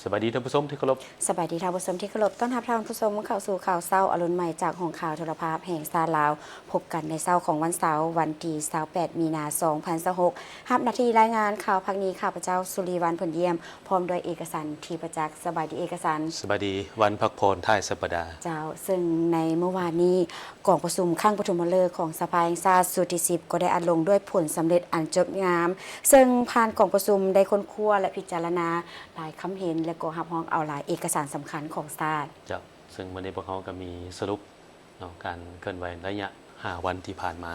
สวัสดีท่านผู้ชมที่เคารพสบายดีท่านผู้ชมที่เคารพต้อนรับท่านผู้ชมเข้าสู่ข่าวเช้าอรุณใหม่จากห้องข่าวโทรภาพแห่งชาติลาวพบกันในเช้าของวันเสาร์วันที่28มีนาคม2026รับหน้าที่รายงานข่าวพักนี้ข้าพเจ้าสุริวัลย์ผลเยี่ยมพร้อมด้วยเอกสารที่ประจักษ์สบายดีเอกสารสวัสดีวันพักผ่อนท้ายสัปดาห์เจ้าซึ่งในเมื่อวานนี้กองประชุมครั้งปฐมฤกษ์ของสภาแห่งชาติสุดที่10ก็ได้อัดลงด้วยผลสำเร็จอันจดงามซึ่งผ่านกองประชุมได้ค้นคว้าและพิจารณาหลายคำเห็นและก็รับรองเอาหลายเอกสารสำคัญของชาติเจ้าซึ่งวันนี้พวกเขาก็มีสรุปการเคลื่อนไหวระยะ5วันที่ผ่านมา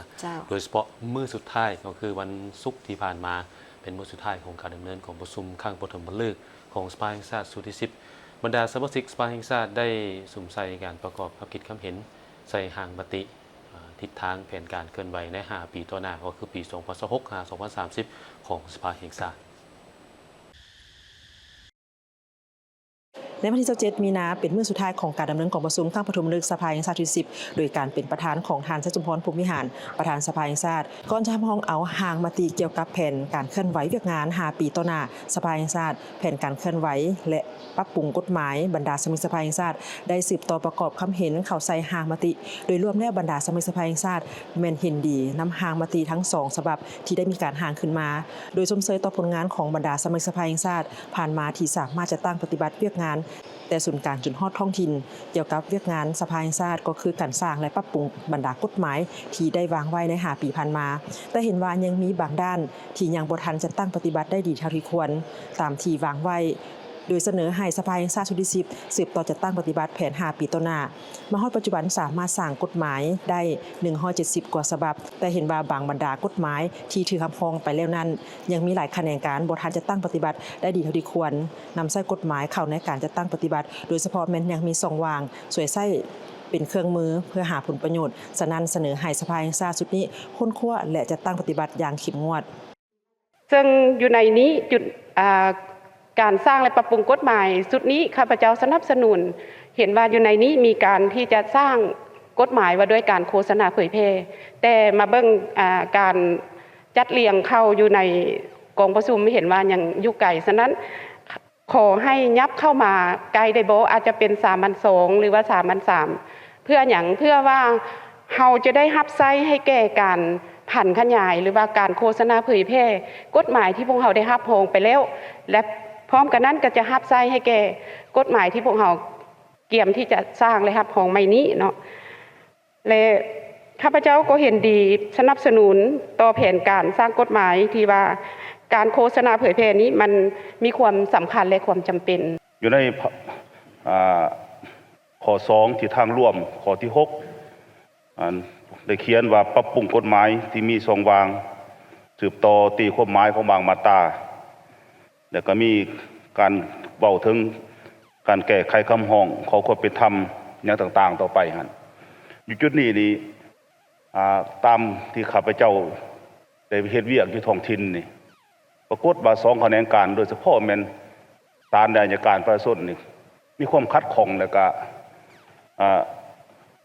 โดยเฉพาะมื้อสุดท้ายก็คือวันศุกร์ที่ผ่านมาเป็นมื้อสุดท้ายของการดำเนินของประชุมครั้งปฐมฤกษ์ของสภาแห่งชาติสุดที่10บรรดาสมาชิกสภาแห่งชาติได้สุ่มใส่การประกอบความคิดความเห็นใส่หางมติทิศทางแผนการเคลื่อนไหวใน5ปีต่อหน้าก็คือปี2026-2030ของสภาแห่งชาติในวันที่27มีนาเป็นมื้อสุดท้ายของการดำเนินของประชุมครั้งปฐมฤกษ์สภาแห่งชาติที่10โดยการเป็นประธานของท่านชัชชุมพรภูมิหารประธานสภาแห่งชาติก่อนจะห้องเอาหางมติเกี่ยวกับแผนการเคลื่อนไหวเวียกงาน5ปีต่อหน้าสภาแห่งชาติแผนการเคลื่อนไหวและปรับปรุงกฎหมายบรรดาสมาชิกสภาแห่งชาติได้สืบต่อประกอบคำเห็นเข้าใส่หางมติโดยรวมแล้วบรรดาสมาชิกสภาแห่งชาติแม่นเห็นดีนำหางมติทั้ง2ฉบับที่ได้มีการหางขึ้นมาโดยชมเชยต่อผลงานของบรรดาสมาชิกสภาแห่งชาติผ่านมาที่สามารถจะตั้งปฏิบัติเวียกงานแต่ศูนย์กลางจุดฮอดท้องถิ่นเกี่ยวกับเวียกงานสภาแห่งชาติก็คือการสร้างและปรับปรุงบรรดากฎหมายที่ได้วางไว้ใน5ปีผ่านมาแต่เห็นว่ายังมีบางด้านที่ยังบ่ทันจะตั้งปฏิบัติได้ดีเท่าที่ควรตามที่วางไว้โดยเสนอให้สภาแห่งชาติชุดที่10สืบต่อจะตั้งปฏิบัติแผน5ปีต่อหน้ามาฮอดปัจจุบันสามารถสร้างกฎหมายได้170กว่าฉบับแต่เห็นว่าบางบรรดากฎหมายที่ถือคำครองไปแล้วนั้นยังมีหลายแขนงการบ่ทันจะตั้งปฏิบัติได้ดีเท่าที่ควรนำใช้กฎหมายเข้าในการจะตั้งปฏิบัติโดยเฉพาะแม้นยังมีช่องว่างสวยใช้เป็นเครื่องมือเพื่อหาผลประโยชน์ฉะนั้นเสนอให้สภาแห่งชาติชุดนี้ค้นคว้าและจะตั้งปฏิบัติอย่างเข้มงวดซึ่งอยู่ในนี้จุดการสร้างและปรับปรุงกฎหมายสุดนี้ข้าพเจ้าสนับสนุนเห็นว่าอยู่ในนี้มีการที่จะสร้างกฎหมายว่าด้วยการโฆษณาเผยแพร่แต่มาเบิ่งการจัดเรียงเข้าอยู่ในกองประชุมไม่เห็นว่ายังอยู่ไกลฉะนั้นขอให้ยับเข้ามาไกลได้บ่อาจจะเป็น3,200หรือว่า3,300เพื่ออย่างเพื่อว่าเราจะได้รับใช้ให้แก่การผันขยายหรือว่าการโฆษณาเผยแพร่กฎหมายที่พวกเราได้รับรองไปแล้วและพร้อมกันนั้นก็จะรับใช้ให้แก่กฎหมายที่พวกเราเกี่ยมที่จะสร้างและรับรองใหม่นี้เนาะและข้าพเจ้าก็เห็นดีสนับสนุนต่อแผนการสร้างกฎหมายที่ว่าการโฆษณาเผยแพร่นี้มันมีความสำคัญและความจำเป็นอยู่ในข้อ2ที่ทางร่วมข้อที่6ได้เขียนว่าปรับปรุงกฎหมายที่มีช่องว่างสืบต่อตีความหมายของบางมาตราแล้วก็มีการเว้าถึงการแก้ไขคำร้องขอความเป็นธรรมอย่างต่างๆต่อไปหั่นอยู่จุดนี้นี่ตามที่ข้าพเจ้าได้เฮ็ดเวียกอยู่ท้องถิ่นนี่ปรากฏว่า2แขนงการโดยเฉพาะแม่นศาลและอัยการประชาชนนี่มีความขัดข้องแล้วก็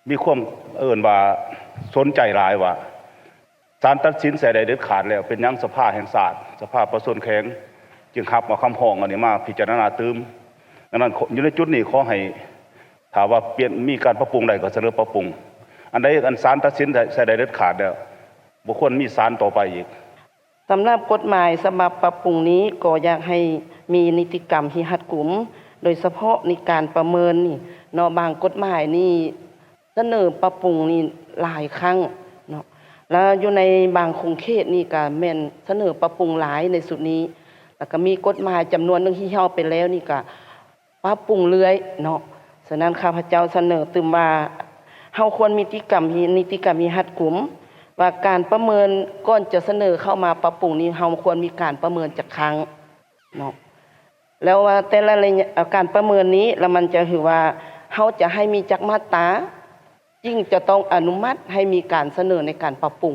มีความว่าสนใจหลายว่าศาลตัดสินใส่ได้เด็ดขาดแล้วเป็นหยังสภาแห่งชาติสภาประชาชนแข็งจึงรับมาคำร้องอันนี้มาพิจารณาตื้มดังนั้นอยู่ในจุดนี้ขอให้ถ้าว่าเปลี่ยนมีการปรับปรุงใดก็เสนอปรับปรุงอันใดอันศาลตัดสินใส่ได้เด็ดขาดแล้วบ่ควรมีศาลต่อไปอีกสำหรับกฎหมายฉบับปรับปรุงนี้ก็อยากให้มีนิติกรรมที่รัดกุมโดยเฉพาะในการประเมินนี่เนาะบางกฎหมายนี่เสนอปรับปรุงนี่หลายครั้งเนาะแล้วอยู่ในบางคงเขตนี่ก็แม่นเสนอปรับปรุงหลายในสุดนี้แล้วก็มีกฎหมายจำนวนนึงที่เฮาไปแล้วนี่ก็ปรับปรุงเรื่อยเนาะฉะนั้นข้าพเจ้าเสนอตึมว่าเฮาควรมีนิติกรรมที่รัดกุมว่าการประเมินก่อนจะเสนอเข้ามาปรับปรุงนี้เฮาควรมีการประเมินจักครั้งเนาะแล้วว่าแต่ละการประเมินนี้แล้วมันจะถือว่าเฮาจะให้มีจักมาตรายิ่งจะต้องอนุมัติให้มีการเสนอในการปรับปรุง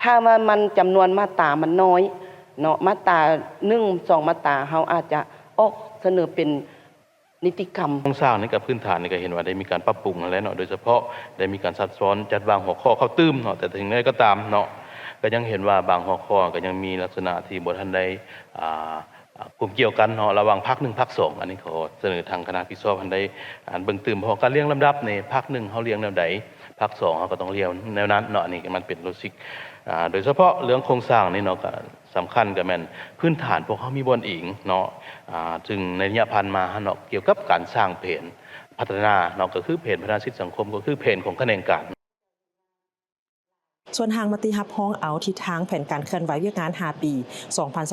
ถ้าว่ามันจำนวนมาตรามันน้อยเนาะมาตรา1 2มาตราเฮาอาจจะออกเสนอเป็นนิติกรรมโครงสร้างนี่กับพื้นฐานนี่ก็เห็นว่าได้มีการปรับปรุงแล้วเนาะโดยเฉพาะได้มีการซับซ้อนจัดวางหัวข้อเข้าตื้มเนาะแต่ถึงนั้นก็ตามเนาะก็ยังเห็นว่าบางหัวข้อก็ยังมีลักษณะที่บ่ทันได้ กลุ่มเกี่ยวกันเนาะระหว่างพรรค1พรรค2อันนี้ขอเสนอทางคณะพิจารณาได้เบิ่งตื่นเพราะการเรียงลำดับในพรรค1เขาเรียงแนวใดพรรค2เขาก็ต้องเรียงแนวนั้นเนาะอันนี้มันเป็นโลจิกโดยเฉพาะเรื่องโครงสร้างนี่เนาะก็สำคัญก็แม่นพื้นฐานพวกเขามีบ่อนอิงเนาะจึงในระยะผ่านมาเนาะเกี่ยวกับการสร้างแผนพัฒนาเนาะก็คือแผนพัฒนาสิทธิสังคมก็คือแผนของคะแนนการส่วนทางมติฮับฮ้องเอาทิศทางแผนการเคลื่อนไหวเวียกงาน5 ปี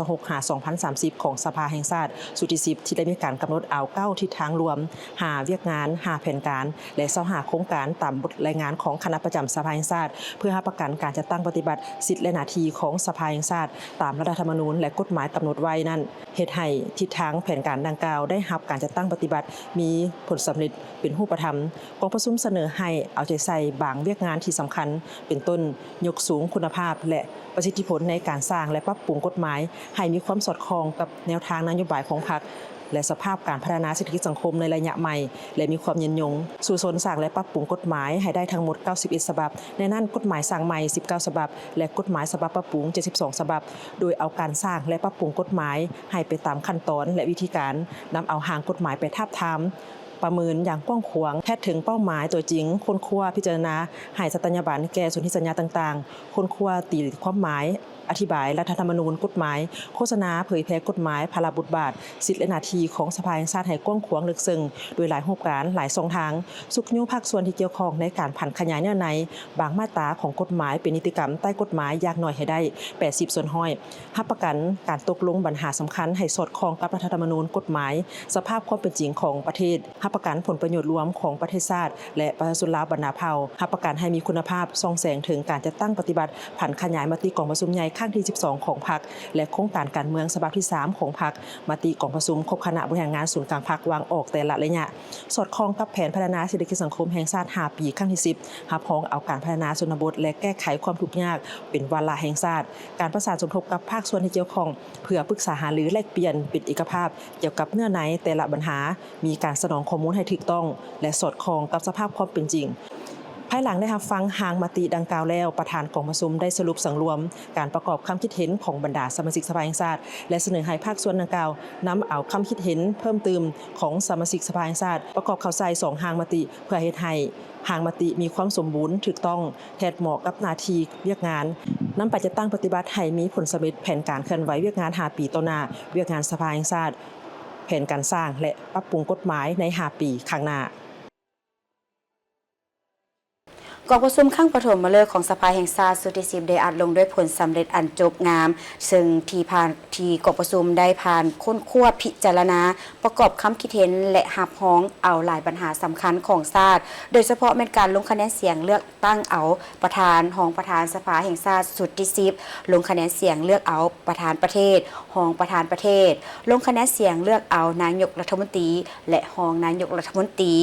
2026-2030 ของสภาแห่งชาติสุดที่10ที่ได้มีการกำหนดเอา9ทิศทางรวม5เวียกงาน5แผนการและ25โครงการตามบทรายงานของคณะประจำสภาแห่งชาติเพื่อให้ประกันการจัดตั้งปฏิบัติสิทธิและหน้าที่ของสภาแห่งชาติตามรัฐธรรมนูญและกฎหมายกำหนดไว้นั้นเฮ็ดให้ทิศทางแผนการดังกล่าวได้รับการจัดตั้งปฏิบัติมีผลสำเร็จเป็นรูปธรรมกองประชุมเสนอให้เอาใจใส่บางเวียกงานที่สำคัญเป็นต้นยกสูงคุณภาพและประสิทธิผลในการสร้างและปรับปรุงกฎหมายให้มีความสอดคล้องกับแนวทางนโยบายของพรรคและสภาพการพัฒนาเศรษฐกิจสังคมในระยะใหม่และมีความยืนยงสู่สนสร้างและปรับปรุงกฎหมายให้ได้ทั้งหมด91ฉบับในนั้นกฎหมายสร้างใหม่19ฉบับและกฎหมายฉบับปรับปรุง72ฉบับโดยเอาการสร้างและปรับปรุงกฎหมายให้ไปตามขั้นตอนและวิธีการนำเอาหางกฎหมายไปทาบทามประเมินอย่างกว้างขวางแพทย์ถึงเป้าหมายตัวจริงค้นคว้าพิจารณาให้สัตยาบันแก่สนธิสัญญาต่างๆค้นคว้าตีความหมายอธิบายรัฐธรรมนูญกฎหมายโฆษณาเผยแพร่กฎหมายพลบทบาทสิทธิและหน้าที่ของสภาแห่งชาติให้กว้างขวางลึกซึ้งโดยหลายรูปการหลายช่องทางสุขยุภาคส่วนที่เกี่ยวข้องในการผันขยายแนวในบางมาตราของกฎหมายเป็นนิติกรรมใต้กฎหมายอย่างน้อยให้ได้80ส่วนห้อยรับประกันการตกลงปัญหาสำคัญให้สอดคล้องกับรัฐธรรมนูญกฎหมายสภาพความเป็นจริงของประเทศรับประกันผลประโยชน์รวมของประเทศชาติและประชาชนลาวบรรณาเผ่ารับประกันให้มีคุณภาพส่องแสงถึงการจัดตั้งปฏิบัติผันขยายมติกองประชุมใหญ่ครั้งที่12ของพรรคและโครงการการเมืองฉบับที่3ของพรรคมติกองประชุมครบคณะบริหารงานศูนย์กลางพรรควางออกแต่ละระยะสอดคล้องกับแผนพัฒนาเศรษฐกิจสังคมแห่งชาติ5 ปีครั้งที่10รับพ้องเอาการพัฒนาชนบทและแก้ไขความทุกข์ยากเป็นวาระแห่งชาติการประสานสมทบกับภาคส่วนที่เกี่ยวข้องเพื่อปรึกษาหารือแลกเปลี่ยนเป็นเอกภาพเกี่ยวกับเนื้อในแต่ละปัญหามีการสนองข้อมูลให้ถูกต้องและสอดคล้องกับสภาพความเป็นจริงภายหลังได้รับฟังหางมติดังกล่าวแล้วประธานกองประชุมได้สรุปสังรวมการประกอบความคิดเห็นของบรรดาสมาชิกสภาแห่งชาติและเสนอให้ภาคส่วนดังกล่าวนำเอาความคิดเห็นเพิ่มเติมของสมาชิกสภาแห่งชาติประกอบเข้าใส่2หางมติเพื่อเฮ็ดให้หางมติมีความสมบูรณ์ถูกต้องแทนเหมาะกับหน้าที่เวียกงานนำไปจัดตั้งปฏิบัติให้มีผลสำเร็จแผนการเคลื่อนไหวเวียกงาน5 ปีต่อหน้าเวียกงานสภาแห่งชาติแผนการสร้างและปรับปรุงกฎหมายใน5 ปีข้างหน้ากองประชุมข้างปฐมฤกษ์ของสภาแห่งชาติสุดที่10ได้อัดลงด้วยผลสำเร็จอันจบงามซึ่งที่กองประชุมได้ผ่านค้นคว้าพิจารณาประกอบคำคิดเห็นและหับห้องเอาหลายปัญหาสำคัญของชาติโดยเฉพาะเป็นการลงคะแนนเสียงเลือกตั้งเอาประธานรองประธานสภาแห่งชาติสุดที่10ลงคะแนนเสียงเลือกเอาประธานประเทศรองประธานประเทศลงคะแนนเสียงเลือกเอานายกรัฐมนตรีและรองนายกรัฐมนตรี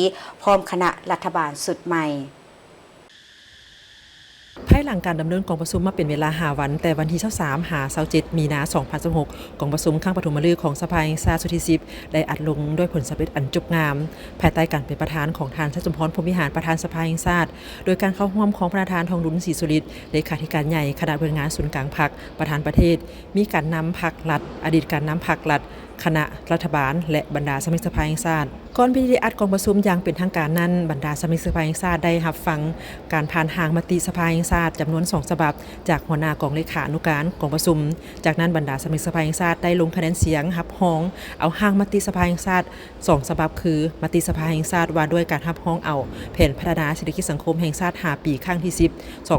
พร้อมคณะรัฐบาลสุดใหม่ภายหลังการดำเนินกองประชุมมาเป็นเวลา5 วันแต่วันที่23 27 มีนาคม 2026กองประชุมข้างปฐมฤกษ์ของสภาแห่งชาติสุดที่10ได้อัดลงด้วยผลสำเร็จอันจบงามภายใต้การเป็นประธานของท่านชัชชุมพร พรหมวิหารประธานสภาแห่งชาติโดยการเข้าร่วมของประธานทองดุลศรีสุริตเลขาธิการใหญ่คณะบริหารศูนย์กลางพรรคประธานประเทศมีการนำพรรครัฐอดีตการนำพรรครัฐคณะรัฐบาลและบรรดาสมาชิกสภาแห่งชาติก่อนพิธีอัดกองประชุมอย่างเป็นทางการนั้นบรรดาสมาชิกสภาแห่งชาติได้รับฟังการผ่านหางมติสภาแห่งชาติจำนวน2 ฉบับจากหัวหน้ากองเลขานุการกองประชุมจากนั้นบรรดาสมาชิกสภาแห่งชาติได้ลงคะแนนเสียงรับรองเอาหางมติสภาแห่งชาติ2 ฉบับคือมติสภาแห่งชาติว่าด้วยการรับรองเอาแผนพัฒนาเศรษฐกิจสังคมแห่งชาติ5 ปีครั้งที่10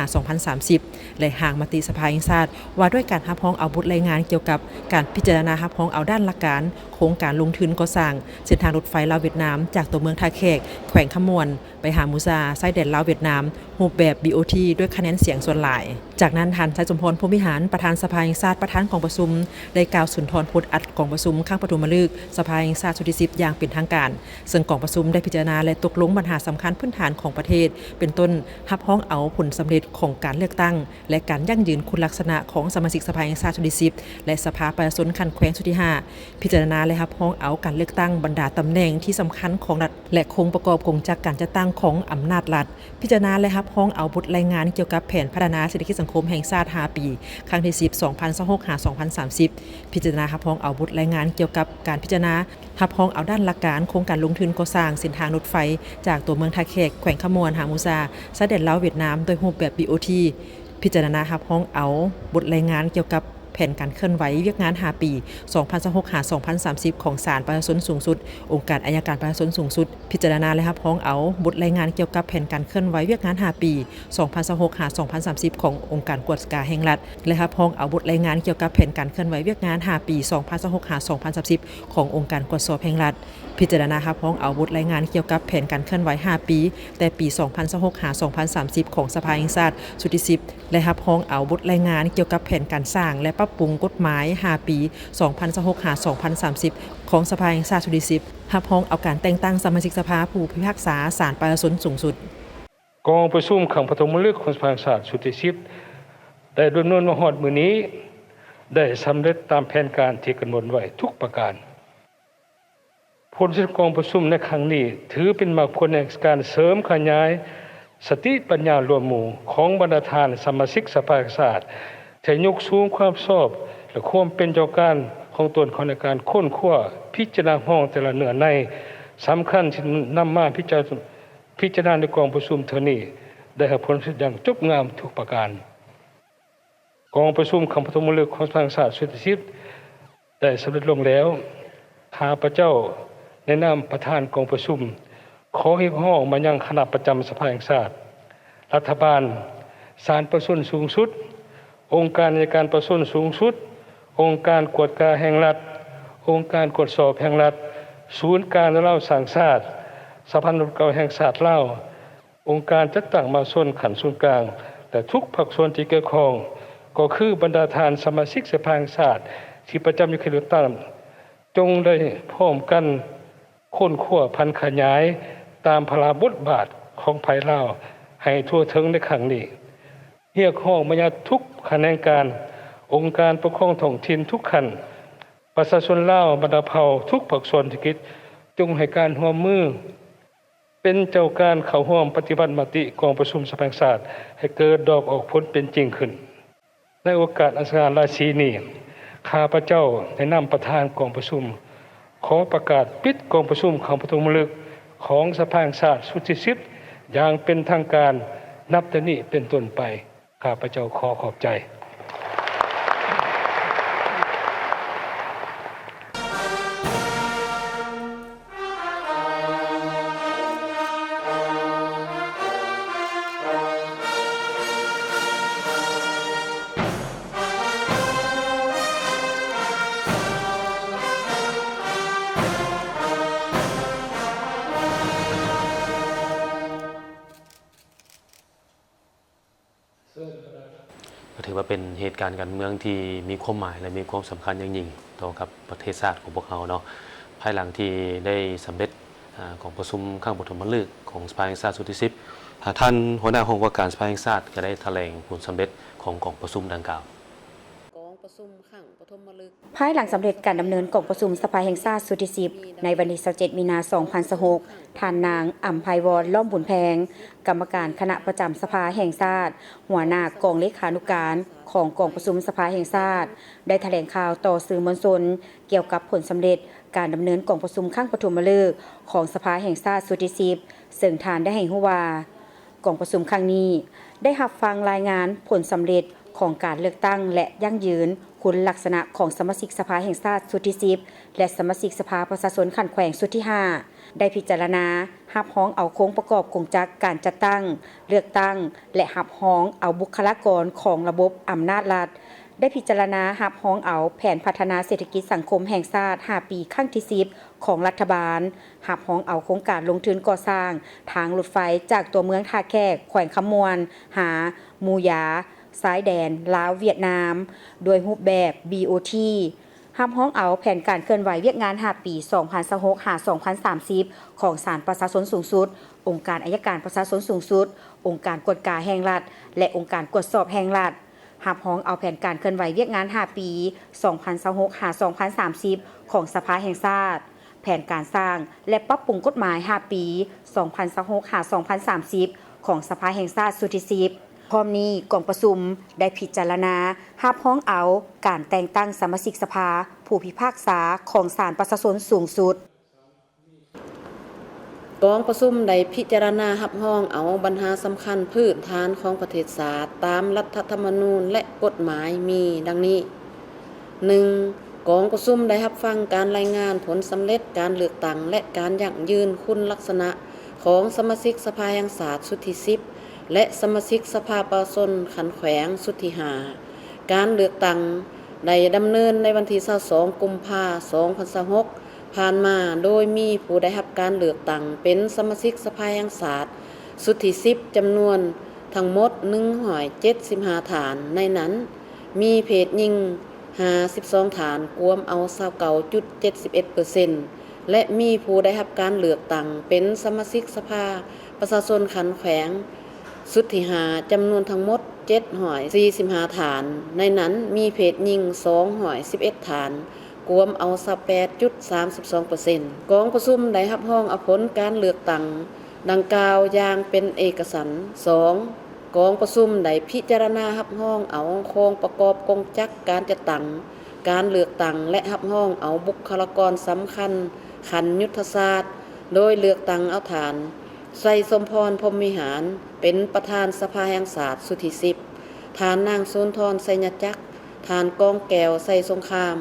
2026-2030และหางมติสภาแห่งชาติว่าด้วยการรับรองเอาบทรายงานเกี่ยวกับการพิจารณารับรองเอาด้านหลักการโครงการลงทุนก่อสร้างเส้นทางรถไฟลาวเวียดนามจากตัวเมืองท่าแขกแขวงขมวนไปหามูซาไส้แดนลาวเวียดนามรูปแบบ BOT ด้วยคะแนนเสียงส่วนหลายจากนั้นท่านชัยชุมพร พรหมวิหารประธานสภาแห่งชาติประธานกองประชุมได้กล่าวสุนทรพจน์อัดกองประชุมข้างปฐมฤกษ์สภาแห่งชาติสุดที่10อย่างเป็นทางการซึ่งกองประชุมได้พิจารณาและตกลงปัญหาสำคัญพื้นฐานของประเทศเป็นต้นรับรองเอาผลสำเร็จของการเลือกตั้งและการยั่งยืนคุณลักษณะของสมาชิกสภาแห่งชาติสุดที่10และสภาประชาชนคันแขวงสุดที่5พิจารณาและ และรับรองเอาการเลือกตั้งบรรดาตำแหน่งที่สำคัญของรัฐและโครงประกอบของจักรการจัดตั้งของอำนาจรัฐพิจารณาและรับรองเอาบทรายงานเกี่ยวกับแผนพัฒนาเศรษฐกิจสังคมแห่งชาติ5ปีครั้งที่10 2026-2030 พิจารณารับรองเอาบทรายงานเกี่ยวกับการพิจารณารับรองเอาด้านหลักการโครงการลงทุนก่อสร้างเส้นทางรถไฟจากตัวเมืองท่าแขกแขวงขมวนหามูซาชายแดนลาวเวียดนามโดยรูปแบบ BOT พิจารณารับรองเอาบทรายงานเกี่ยวกับแผนการเคลื่อนไหวเวียกงาน5ปี 2026-2030 ของศาลประชาชนสูงสุดองค์การอัยการประชาชนสูงสุดพิจารณาและรับรองเอาบทรายงานเกี่ยวกับแผนการเคลื่อนไหวเวียกงาน5ปี 2026-2030 ขององค์การกวดการแห่งรัฐและรับรองเอาบทรายงานเกี่ยวกับแผนการเคลื่อนไหวเวียกงาน5ปี 2026-2030 ขององค์การกวดสอบแห่งรัฐพิจารณารับรองเอาบทรายงานเกี่ยวกับแผนการเคลื่อนไหว5ปีแต่ปี 2026-2030 ของสภาแห่งชาติสุดที่10และรับรองเอาบทรายงานเกี่ยวกับแผนการสร้างและปรับปรุงกฎหมาย5ปี 2026-2030 ของสภาแห่งชาติสุดที่10รับรองเอาการแต่งตั้งสมาชิกสภาผู้พิพากษาศาลประชาชนสูงสุดกองประชุมครั้งปฐมฤกษ์ของสภาแห่งชาติสุดที่10ได้ดำเนินมาฮอดมื้อนี้ได้สำเร็จตามแผนการที่กำหนดไว้ทุกประการผลจากกองประชุมในครั้งนี้ถือเป็นมรรคผลแห่งการเสริมขยายสติปัญญารวมหมู่ของบรรดาท่านสมาชิกสภาแห่งชาติที่ยกสูงความชอบและความเป็นเจ้าการของตนของในการค้นคว้าพิจารณาห้องแต่ละเนื้อในสำคัญที่นำมาพิจารณาในกองประชุมเท่านี้ได้รับผลอย่างจบงามทุกประการกองประชุมครั้งปฐมฤกษ์ของสภาแห่งชาติสุดที่10ได้สำเร็จลงแล้วข้าพเจ้าในนามประธานกองประชุมขอให้ห้องมายังคณะประจำสภาแห่งชาติรัฐบาลศาลประชาชนสูงสุดองค์การอัยการประชาชนสูงสุดองค์การกวดการแห่งรัฐองค์การกวดสอบแห่งรัฐศูนย์การเล่าสังชาติสภานุกรรมแห่งชาติลาวองค์การจัดตั้งมาส่วนขันศูนย์กลางแต่ทุกภาคส่วนที่เกี่ยวข้องก็คือบรรดาท่านสมาชิกสภาแห่งชาติที่ประจำอยู่เขตเลือกตั้งจงได้พร้อมกันค้นคว้าพันขยายตามพระบทบาทของภายลาวให้ทั่วถึงในครั้งนี้เรียกร้องมายังทุกแขนงการองค์การปกครองท้องถิ่นทุกขั้นประชาชนลาวบรรดาเผ่าทุกภาคส่วนที่กิจจงให้การร่วมมือเป็นเจ้าการเข้าร่วมปฏิบัติมติกองประชุมสภาแห่งชาติให้เกิดดอกออกผลเป็นจริงขึ้นในโอกาสอันสง่าราศีนี้ข้าพเจ้าในนามประธานกองประชุมขอประกาศปิดกองประชุมครั้งปฐมฤกษ์ของสภาแห่งชาติสุดที่10อย่างเป็นทางการนับแต่นี้เป็นต้นไปข้าพเจ้าขอขอบใจถือว่าเป็นเหตุการณ์การเมืองที่มีความหมายและมีความสำคัญอย่างยิ่งต่อกับประเทศชาติของพวกเราเนาะภายหลังที่ได้สำเร็จของประชุมครั้งปฐมฤกษ์ของสภาแห่งชาติสุดที่10ท่านหัวหน้าห้องว่าการสภาแห่งชาติก็ได้แถลงผลสำเร็จของกองประชุมดังกล่าวภายหลังสำเร็จการดำเนินกองประชุมสภาแห่งชาติสุดที่10ในวันที่27มีนาคม2026ท่านนางอำไพวรล้อมบุญแพงกรรมการคณะประจำสภาแห่งชาติหัวหน้ากองเลขานุการของกองประชุมสภาแห่งชาติได้แถลงข่าวต่อสื่อมวลชนเกี่ยวกับผลสำเร็จการดำเนินกองประชุมครั้งปฐมฤกษ์ของสภาแห่งชาติสุดที่10ซึ่งท่านได้ให้รู้ว่ากองประชุมครั้งนี้ได้รับฟังรายงานผลสำเร็จของการเลือกตั้งและยั่งยืนคุณลักษณะของสมาชิกสภาแห่งชาติสุดที่10และสมาชิกสภาประชาชนขันแขวงสุดที่5ได้พิจารณารับรองเอาโครงประกอบโครงจักรการจัดตั้งเลือกตั้งและรับรองเอาบุคลากรของระบบอำนาจรัฐได้พิจารณารับรองเอาแผนพัฒนาเศรษฐกิจสังคมแห่งชาติ5ปีครั้งที่10ของรัฐบาลรับรองเอาโครงการลงทุนก่อสร้างทางรถไฟจากตัวเมืองท่าแขกแขวงขมวนหามูยาสายแดนลาวเวียดนามโดยรูปแบบ BOT รับรองเอาแผนการเคลื่อนไหวเวียกงาน5ปี 2026-2030 ของศาลประชาชนสูงสุดองค์การอัยการประชาชนสูงสุดองค์การกวดการแห่งรัฐและองค์การตรวจสอบแห่งรัฐ หับห้องเอาแผนการเคลื่อนไหวเวียกงาน5 ปี 2026-2030 ของสภาแห่งชาติแผนการสร้างและปรับปรุงกฎหมาย5 ปี 2026-2030 ของสภาแห่งชาติสุดที่10พร้อมนี้กองประชุมได้พิจารณาหับห้องเอาการแต่งตั้งสมาชิกสภาผู้พิพากษาของศาลประชาชนสูงสุดกองประชุมได้พิจารณารับรองเอาปัญหาสำคัญพื้นฐานของประเทศชาติตามรัฐธรรมนูญและกฎหมายมีดังนี้ 1. กองประชุมได้รับฟังการรายงานผลสำเร็จการเลือกตั้งและการยั่งยืนคุณลักษณะของสมาชิกสภาแห่งชาติชุดที่10และสมาชิกสภาประชาชนขันแขวงชุดที่5การเลือกตั้งได้ดำเนินในวันที่22 กุมภาพันธ์ 2026ผ่านมาโดยมีผู้ได้รับการเลือกตั้งเป็นสมาชิกสภาแห่งชาติชุดที่10จำนวนทั้งหมด175ฐานในนั้นมีเพศหญิง52ฐานรวมเอา 29.71% และมีผู้ได้รับการเลือกตั้งเป็นสมาชิกสภาประชาชนขันแขวงชุดที่5จำนวนทั้งหมด745ฐานในนั้นมีเพศหญิง211ฐานรวมเอา 28.32% กองประชุมได้รับรองเอาผลการเลือกตั้งดังกล่าวอย่างเป็นเอกสาร 2. กองประชุมได้พิจารณารับรองเอาโครงประกอบกงจักรการจัดตั้งการเลือกตั้งและรับรองเอาบุคลากรสำคัญขันยุทธศาสตร์โดยเลือกตั้งเอาฐานไสสมพรพรหมวิหารเป็นประธานสภาแห่งชาติสุดที่10ฐานนางสุนทรไสยจักรฐานกองแก้วไสสงคราม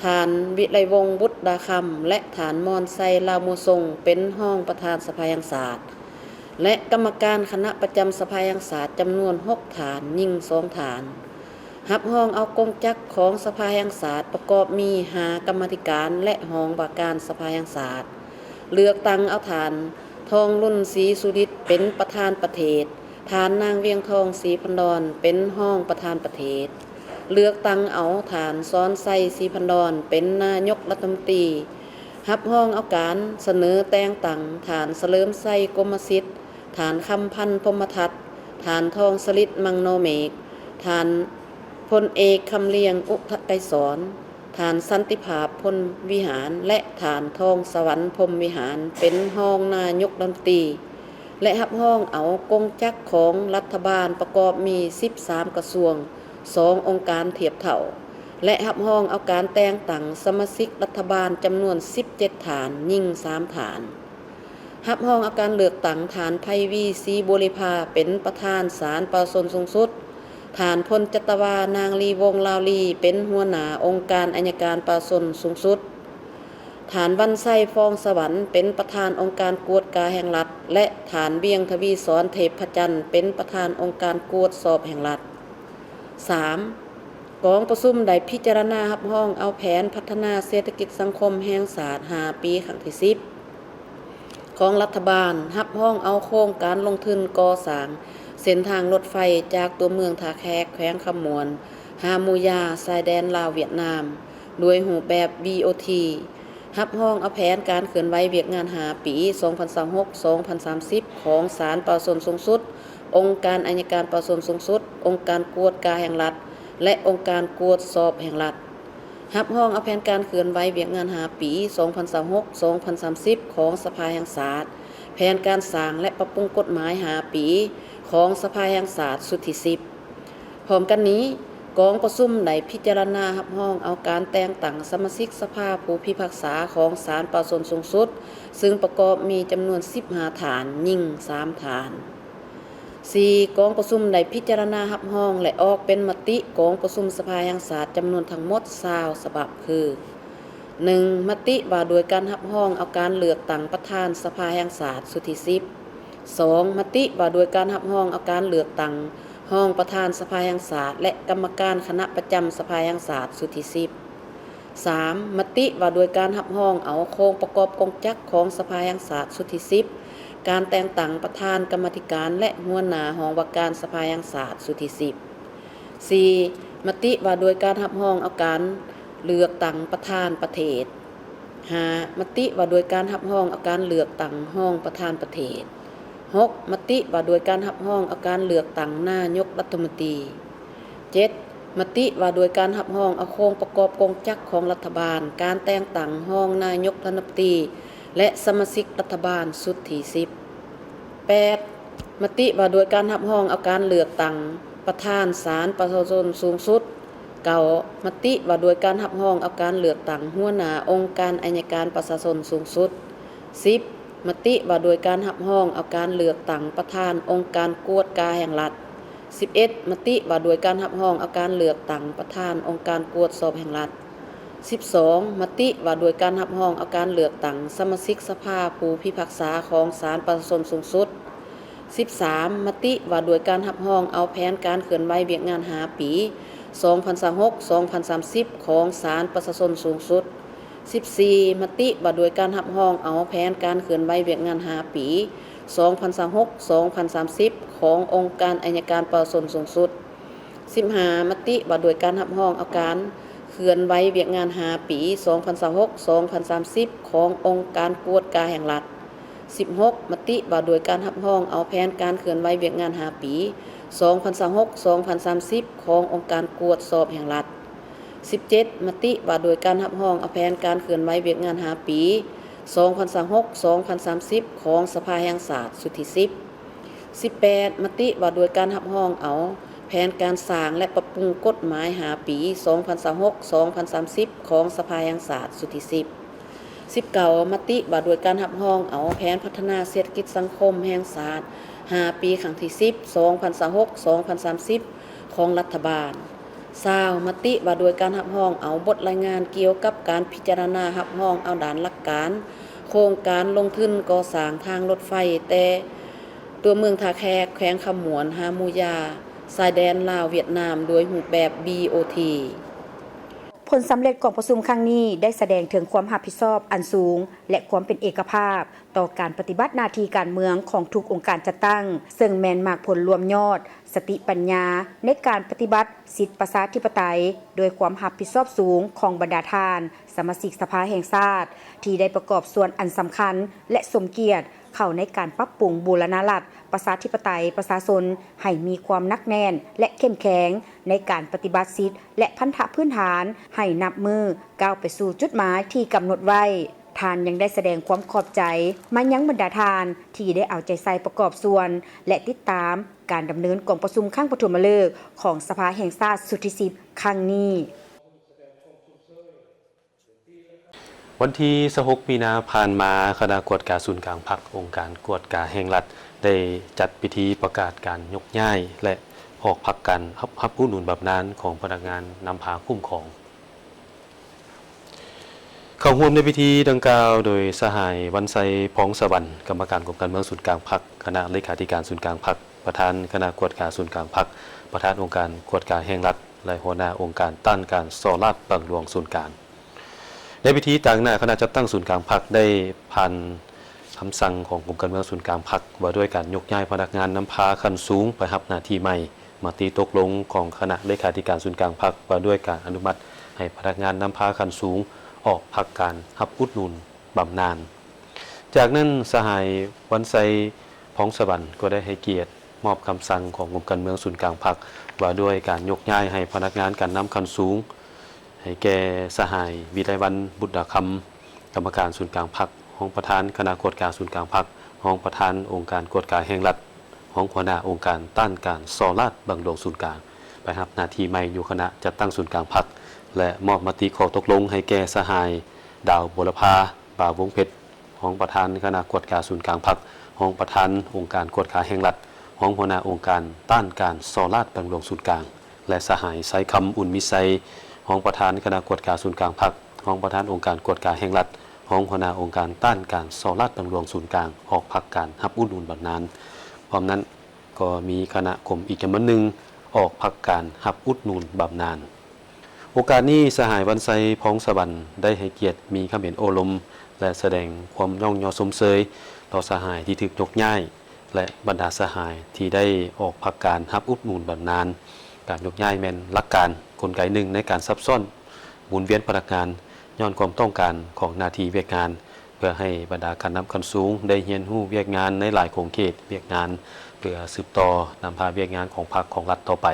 ฐานวิไลวงศ์บุตรดาคำและฐานมอนไซลาวโมทรงเป็นห้องประธานสภาแห่งชาติและกรรมการคณะประจำสภาแห่งชาติจำนวน6ฐานยิ่ง2ฐานรับรองเอากงจักรของสภาแห่งชาติประกอบมี5กรรมาธิการและห้องว่าการสภาแห่งชาติเลือกตั้งเอาฐานทองรุ่นศรีสุริตเป็นประธานประเทศฐานนางเวียงทองศรีพันดรเป็นห้องประธานประเทศเลือกตั้งเอาฐานซ้อนไซศรีพันดรเป็นนายกรัฐมนตรีรับรองเอาการเสนอแต่งตั้งฐานเสลิมไซกรมสิทธิ์ฐานคำพันธ์พรหมทัตฐานทองสลิดมังโนเมกฐานพลเอกคำเลียงอุทไกรสอนฐานสันติภาพพลวิหารและฐานทองสวรรค์พรหมวิหารเป็นห้องนายกรัฐมนตรีและรับรองเอากงจักรของรัฐบาลประกอบมี13กระทรวง2องค์การเทียบเท่าและรับรองเอาการแต่งตั้งสมาชิกรัฐบาลจำนวน17ฐานยิ่ง3ฐานรับรองเอาการเลือกตั้งฐานไพวีศรีบุริภาเป็นประธานศาลประชาชนสูงสุดฐานพลจัตวานางลีวงลาวลีเป็นหัวหน้าองค์การอัยการประชาชนสูงสุดฐานวันไส้ฟองสวรรค์เป็นประธานองค์การกวดกาแห่งรัฐและฐานเบียงทวีสอนเทพจันทร์เป็นประธานองค์การกวดสอบแห่งรัฐ 3. กองประชุมได้พิจารณารับรองเอาแผนพัฒนาเศรษฐกิจสังคมแห่งชาติ5 ปีครั้งที่10ของรัฐบาลรับรองเอาโครงการลงทุนก่อสร้างเส้นทางรถไฟจากตัวเมืองท่าแขกแขวงคำมวนหามูยาชายแดนลาวเวียดนามโดยรูปแบบ BOT รับรองเอาแผนการเคลื่อนไหวเวียกงาน5 ปี 2026-2030 ของศาลประชาชนสูงสุดองค์การอัยการประชาชนสูงสุดองค์การกวดกาแห่งรัฐและองค์การกวดสอบแห่งรัฐรับรองเอาแผนการเคลื่อนไหวเวียกงาน5 ปี 2026-2030 ของสภาแห่งชาติแผนการสร้างและปรับปรุงกฎหมาย5 ปีของสภาแห่งชาติสุดที่10พร้อมกันนี้กองประชุมได้พิจารณารับรองเอาการแต่งตั้งสมาชิกสภาผู้พิพากษาของศาลประชาชนสูงสุดซึ่งประกอบมีจำนวน15ฐานยิ่ง3ฐาน 4. กองประชุมได้พิจารณารับรองและออกเป็นมติกองประชุมสภาแห่งชาติจำนวนทั้งหมด20ฉบับคือ 1. มติว่าโดยการรับรองเอาการเลือกตั้งประธานสภาแห่งชาติสุดที่10 2. มติว่าโดยการรับรองเอาการเลือกตั้งห้องประธานสภาแห่งชาติและกรรมการคณะประจำสภาแห่งชาติสุดที่10 3. มติว่าโดยการรับรองเอาโครงประกอบกงจักรของสภาแห่งชาติสุดที่10การแต่งตั้งประธานกรรมาธิการและหัวหน้าห้องว่าการสภาแห่งชาติสุดที่10 4. มติว่าโดยการรับรองเอาการเลือกตั้งประธานประเทศ 5. มติว่าโดยการรับรองเอาการเลือกตั้งห้องประธานประเทศ 6. มติว่าโดยการรับรองเอาการเลือกตั้งนายกรัฐมนตรี 7. มติว่าโดยการรับรองเอาโครงประกอบกองจักรของรัฐบาลการแต่งตั้งรองนายกรัฐมนตรีและสมาชิกรัฐบาลสุดที่ 10 8. มติว่าโดยการรับรองเอาการเลือกตั้งประธานศาลประชาชนสูงสุด 9. มติว่าโดยการรับรองเอาการเลือกตั้งหัวหน้าองค์การอัยการประชาชนสูงสุด 10. มติว่าโดยการรับรองเอาการเลือกตั้งประธานองค์การกวดกาแห่งรัฐ 11. มติว่าโดยการรับรองเอาการเลือกตั้งประธานองค์การกวดสอบแห่งรัฐ 12. มติว่าโดยการรับรองเอาการเลือกตั้งสมาชิกสภาผู้พิพากษาของศาลประชาชนสูงสุด 13. มติว่าโดยการรับรองเอาแผนการเคลื่อนไหวเวียกงาน5 ปี 2026-2030 ของศาลประชาชนสูงสุด 14. มติว่าโดยการรับรองเอาแผนการเคลื่อนไหวเวียกงาน5 ปี 2026-2030 ขององค์การอัยการประชาชนสูงสุด 15. มติว่าโดยการรับรองเอาการเคลื่อนไหวเวียกงาน5 ปี 2026-2030 ขององค์การกวดกาแห่งรัฐ 16. มติว่าโดยการรับรองเอาแผนการเคลื่อนไหวเวียกงาน5 ปี 2026-2030 ขององค์การกวดสอบแห่งรัฐ 17. มติว่าโดยการรับรองเอาแผนการเคลื่อนไหวเวียกงาน5 ปี 2026-2030 ของสภาแห่งชาติสุดที่ 10 18. มติว่าโดยการรับรองเอาแผนการสร้างและปรับปรุงกฎหมาย5 ปี 2026-2030 ของสภาแห่งชาติสุดที่ 10 19. มติว่าโดยการรับรองเอาแผนพัฒนาเศรษฐกิจสังคมแห่งชาติ5 ปีครั้งที่ 10 2026-2030 ของรัฐบาล 20. มติว่าโดยการรับรองเอาบทรายงานเกี่ยวกับการพิจารณารับรองเอาด้านหลักการโครงการลงทุนก่อสร้างทางรถไฟแต่ตัวเมืองท่าแขกแขวงขมวนฮามูยาชายแดนลาวเวียดนามโดยรูปแบบ BOT ผลสำเร็จของประชุมครั้งนี้ได้แสดงถึงความรับผิดชอบอันสูงและความเป็นเอกภาพต่อการปฏิบัติหน้าที่การเมืองของทุกองค์การจัดตั้งซึ่งแม่นมากผลรวมยอดสติปัญญาในการปฏิบัติสิทธิประชาธิปไตยโดยความรับผิดชอบสูงของบรรดาท่านสมาชิกสภาแห่งชาติที่ได้ประกอบส่วนอันสำคัญและสมเกียรติเข้าในการปรับปรุงบูรณารัฐประชาธิปไตยประชาชนให้มีความหนักแน่นและเข้มแข็งในการปฏิบัติสิทธิและพันธะพื้นฐานให้นับมือก้าวไปสู่จุดหมายที่กำหนดไว้ท่านยังได้แสดงความขอบใจมายังบรรดาท่านที่ได้เอาใจใส่ประกอบส่วนและติดตามการดำเนินกองประชุมครั้งปฐมฤกษ์ของสภาแห่งชาติสุดที่ 10 ครั้งนี้วันที่16 มีนาผ่านมาคณะกวดกาศูนย์กลางพรรคองค์การกวดกาแห่งรัฐได้จัดพิธีประกาศการยกย้ายและออกพักการรับผู้หนุนบำนาญของพนักงานนำพาคุ้มครองเข้าร่วมในพิธีดังกล่าวโดยสหายวันไซพ้องสวรรค์กรรมการกรมการเมืองศูนย์กลางพรรคคณะเลขาธิการศูนย์กลางพรรคประธานคณะกวดกาศูนย์กลางพรรคประธานองค์การกวดกาแห่งรัฐและหัวหน้าองค์การต้านการส่อราษฎร์บังหลวงศูนย์กลางในพิธีต่างหน้าคณะจัดตั้งศูนย์กลางพรรคได้ผ่านคำสั่งของกรมการเมืองศูนย์กลางพรรคว่าด้วยการยกย้ายพนักงานนำพาขั้นสูงไปรับหน้าที่ใหม่มติตกลงของคณะเลขาธิการศูนย์กลางพรรคว่าด้วยการอนุมัติให้พนักงานนำพาขั้นสูงออกพักการรับอุดหนุนบำนาญจากนั้นสหายวันไซพ้องสวรรค์ก็ได้ให้เกียรติมอบคำสั่งของกรมการเมืองศูนย์กลางพรรคว่าด้วยการยกย้ายให้พนักงานการนำขั้นสูงให้แก่สหายวิไลวรรณบุตรคำกรรมการศูนย์กลางพรรคห้องประธานคณะกวดกาศูนย์กลางพรรคห้องประธานองค์การกวดกาแห่งรัฐห้องหัวหน้าองค์การต้านการส่อราษฎร์บังหลวงศูนย์กลางไปรับหน้าที่ใหม่อยู่คณะจัดตั้งศูนย์กลางพรรคและมอบมติข้อตกลงให้แก่สหายดาวบุรพาบ่าววงเพชรห้องประธานคณะกวดกาศูนย์กลางพรรคห้องประธานองค์การกวดกาแห่งรัฐห้องหัวหน้าองค์การต้านการส่อราษฎร์บังหลวงศูนย์กลางและสหายไซคำอุ่นมิไซห้องประธานคณะกวดกาศูนย์กลางพรรคห้องประธานองค์การกวดกาแห่งรัฐห้องหัวหน้าองค์การต้านการส่อราษฎร์บังหลวงศูนย์กลางออกพักการรับอุดหนุนบำนาญพร้อมนั้นก็มีคณะกรมอีกจำนวนหนึ่งออกพักการรับอุดหนุนบำนาญโอกาสนี้สหายวันไซพ้องสวรรค์ได้ให้เกียรติมีคำเห็นโอลมและแสดงความย่องยอสมเสยต่อสหายที่ถูกยกย้ายและบรรดาสหายที่ได้ออกพักการรับอุดหนุนบำนาญการยกย้ายแม่นหลักการกลไกหนึ่งในการซับซ้อนหมุนเวียนพนักงานย้อนความต้องการของหน้าที่เวียกงานเพื่อให้บรรดาการนำขั้นสูงได้เรียนรู้เวียกงานในหลายโครงเขตเวียกงานเพื่อสืบต่อนำพาเวียกงานของพรรคของรัฐต่อไป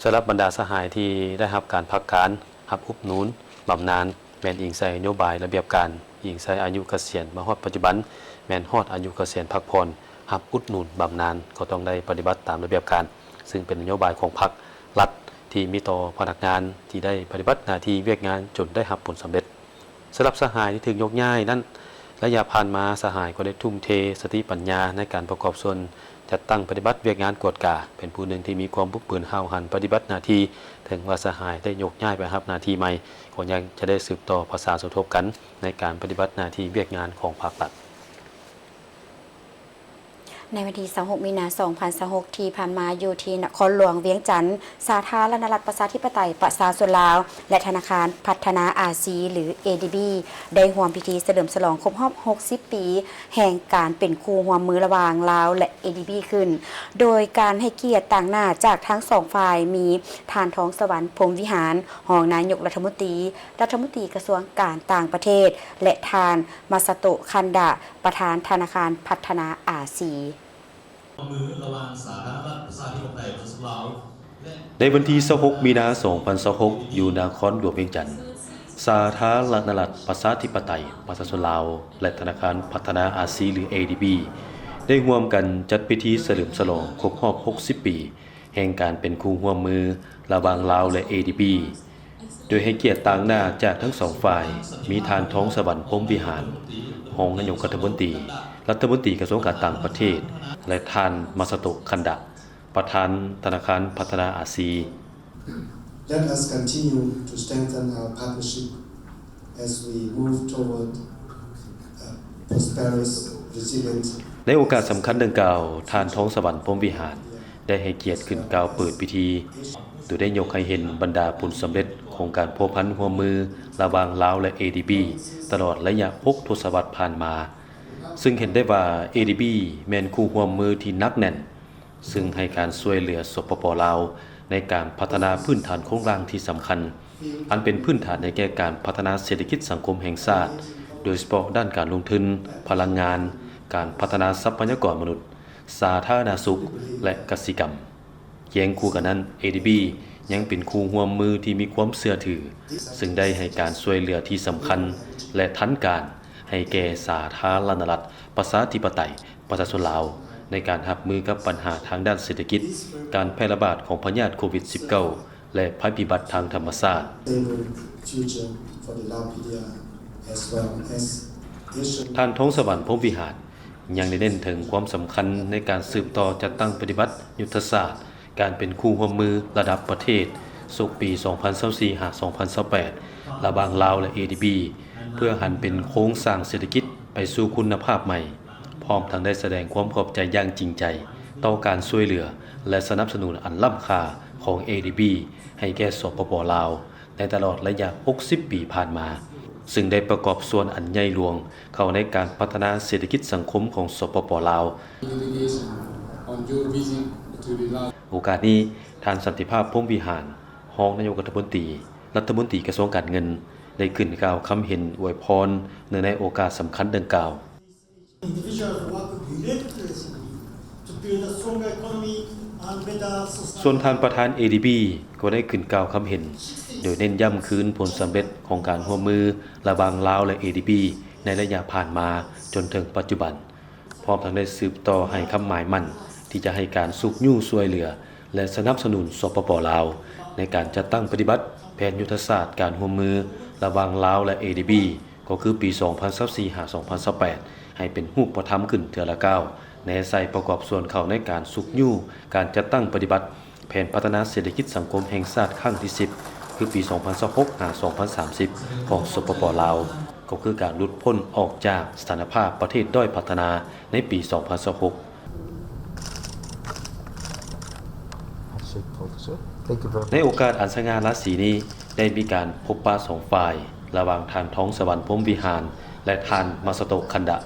สำหรับบรรดาสหายที่ได้รับการพักการรับอุบหนุนบำนาญแม่นอิงใส่นโยบายระเบียบการอิงใส่อายุเกษียณมาฮอดปัจจุบันแม่นฮอดอายุเกษียณพักผ่อนรับอุดหนุนบำนาญก็ต้องได้ปฏิบัติตามระเบียบการซึ่งเป็นนโยบายของพรรครัฐที่มีต่อพนักงานที่ได้ปฏิบัติหน้าที่เวียกงานจนได้รับผลสำเร็จสำหรับสหายที่ถึงยกย้ายนั้นระยะผ่านมาสหายก็ได้ทุ่มเทสติปัญญาในการประกอบส่วนจัดตั้งปฏิบัติเวียกงานกวดกาเป็นผู้หนึ่งที่มีความบุกเบิกห้าวหันปฏิบัติหน้าที่ถึงว่าสหายได้ยกย้ายไปรับหน้าที่ใหม่ก็ยังจะได้สืบต่อภาษาสมทบกันในการปฏิบัติหน้าที่เวียกงานของภาครัฐในวันที่26 มีนาคม 2026 ที่ผ่านมาอยู่ที่นครหลวงเวียงจันทร์สาธารณรัฐประชาธิปไตยประชาชนลาวและธนาคารพัฒนาอาซีหรือ ADB ได้ร่วมพิธีเฉลิมฉลองครบรอบ 60 ปีแห่งการเป็นคู่ร่วมมือระหว่างลาวและ ADB ขึ้นโดยการให้เกียรติต่างหน้าจากทั้งสองฝ่ายมีท่านท้องสวรรค์พรหมวิหารรองนายกรัฐมนตรีกระทรวงการต่างประเทศและท่านมาสโตะคันดะประธานธนาคารพัฒนาอาซีมือระหว่างสาธารณรัฐประชาธิปไตยประชาชนลาวในวันที่26 มีนาคม 2026 อยู่นครหลวงเวียงจันทร์สาธารณรัฐประชาธิปไตยประชาชนลาวและธนาคารพัฒนาอาซีหรือ ADB ได้ร่วมกันจัดพิธีเฉลิมฉลองครบรอบ 60 ปีแห่งการเป็นคู่ร่วมมือระหว่างลาวและ ADB โดยให้เกียรติต่างหน้าจากทั้งสองฝ่ายมีท่านท้องสวรรค์พรหมวิหารรองนายกรัฐมนตรีกระทรวงการต่างประเทศและท่านมาสโตะคันดะประธานธนาคารพัฒนาอาซี Let us continue to strengthen our partnership as we move toward a prosperous, resilient ในโอกาสสำคัญดังกล่าวท่านท้องสวรรค์พรหมวิหารได้ให้เกียรติขึ้นกล่าวเปิดพิธีโดยได้ยกให้เห็นบรรดาผลสำเร็จของการพัวพันร่วมมือระหว่างลาวและ ADB ตลอดระยะ6 ทศวรรษผ่านมาซึ่งเห็นได้ว่า ADB แม่นคู่ร่วมมือที่นักแน่นซึ่งให้การช่วยเหลือสปป.ลาวในการพัฒนาพื้นฐานโครงสร้างที่สำคัญอันเป็นพื้นฐานในแก่การพัฒนาเศรษฐกิจสังคมแห่งชาติโดยเฉพาะด้านการลงทุนพลังงานการพัฒนาทรัพยากรมนุษย์สาธารณสุขและกสิกรรมแย้งคู่กันนั้น ADB ยังเป็นคู่ร่วมมือที่มีความเชื่อถือซึ่งได้ให้การช่วยเหลือที่สำคัญและทันการให้แก่สาธารณรัฐประชาธิปไตยประชาชนลาวในการรับมือกับปัญหาทางด้านเศรษฐกิจการแพร่ระบาดของพยาธิโควิด -19 และภัยพิบัติทางธรรมชาติท่านท้องสวรรค์พรหมวิหารยังได้เน้นถึงความสำคัญในการสืบต่อจัดตั้งปฏิบัติยุทธศาสตร์การเป็นคู่ร่วมมือระดับประเทศสุขปี 2024-2028 ระหว่างลาวและ ADB เพื่อหันเป็นโครงสร้างเศรษฐกิจไปสู่คุณภาพใหม่พร้อมทั้งได้แสดงความขอบใจอย่างจริงใจต่อการช่วยเหลือและสนับสนุนอันล้ำค่าของ ADB ให้แก่สปป.ลาวในตลอดระยะ 60 ปีผ่านมาซึ่งได้ประกอบส่วนอันใหญ่หลวงเข้าในการพัฒนาเศรษฐกิจสังคมของสปป.ลาวโอกาสนี้ท่านสันติภาพพรหมวิหารรองนายกรัฐมนตรีกระทรวงการเงินได้ขึ้นกล่าวคำเห็นอวยพรในโอกาสสำคัญดังกล่าวส่วนท่านประธาน ADB ก็ได้ขึ้นกล่าวคำเห็นโดยเน้นย้ำคืนผลสำเร็จของการร่วมมือระหว่างลาวและ ADB ในระยะผ่านมาจนถึงปัจจุบันพร้อมทั้งได้สืบต่อให้คำหมายมั่นที่จะให้การสุขยู่ช่วยเหลือและสนับสนุนสปป.ลาวในการจัดตั้งปฏิบัติแผนยุทธศาสตร์การร่วมมือระหว่างลาวและ ADB ก็คือปี 2024-2028 ให้เป็นรูปธรรมขึ้นเทื่อละก้าวในใส่ประกอบส่วนเข้าในการสุขยู่การจัดตั้งปฏิบัติแผนพัฒนาเศรษฐกิจสังคมแห่งชาติครั้งที่ 10 คือปี 2026-2030 ของสปป.ลาวก็คือการหลุดพ้นออกจากสถานภาพประเทศด้อยพัฒนาในปี 2026ในโอกาสอันสง่าราศีนี้ได้มีการพบปะสองฝ่ายระหว่างท่านท้องสวรรค์พรหมวิหารและท่านมาสโตะคันดะ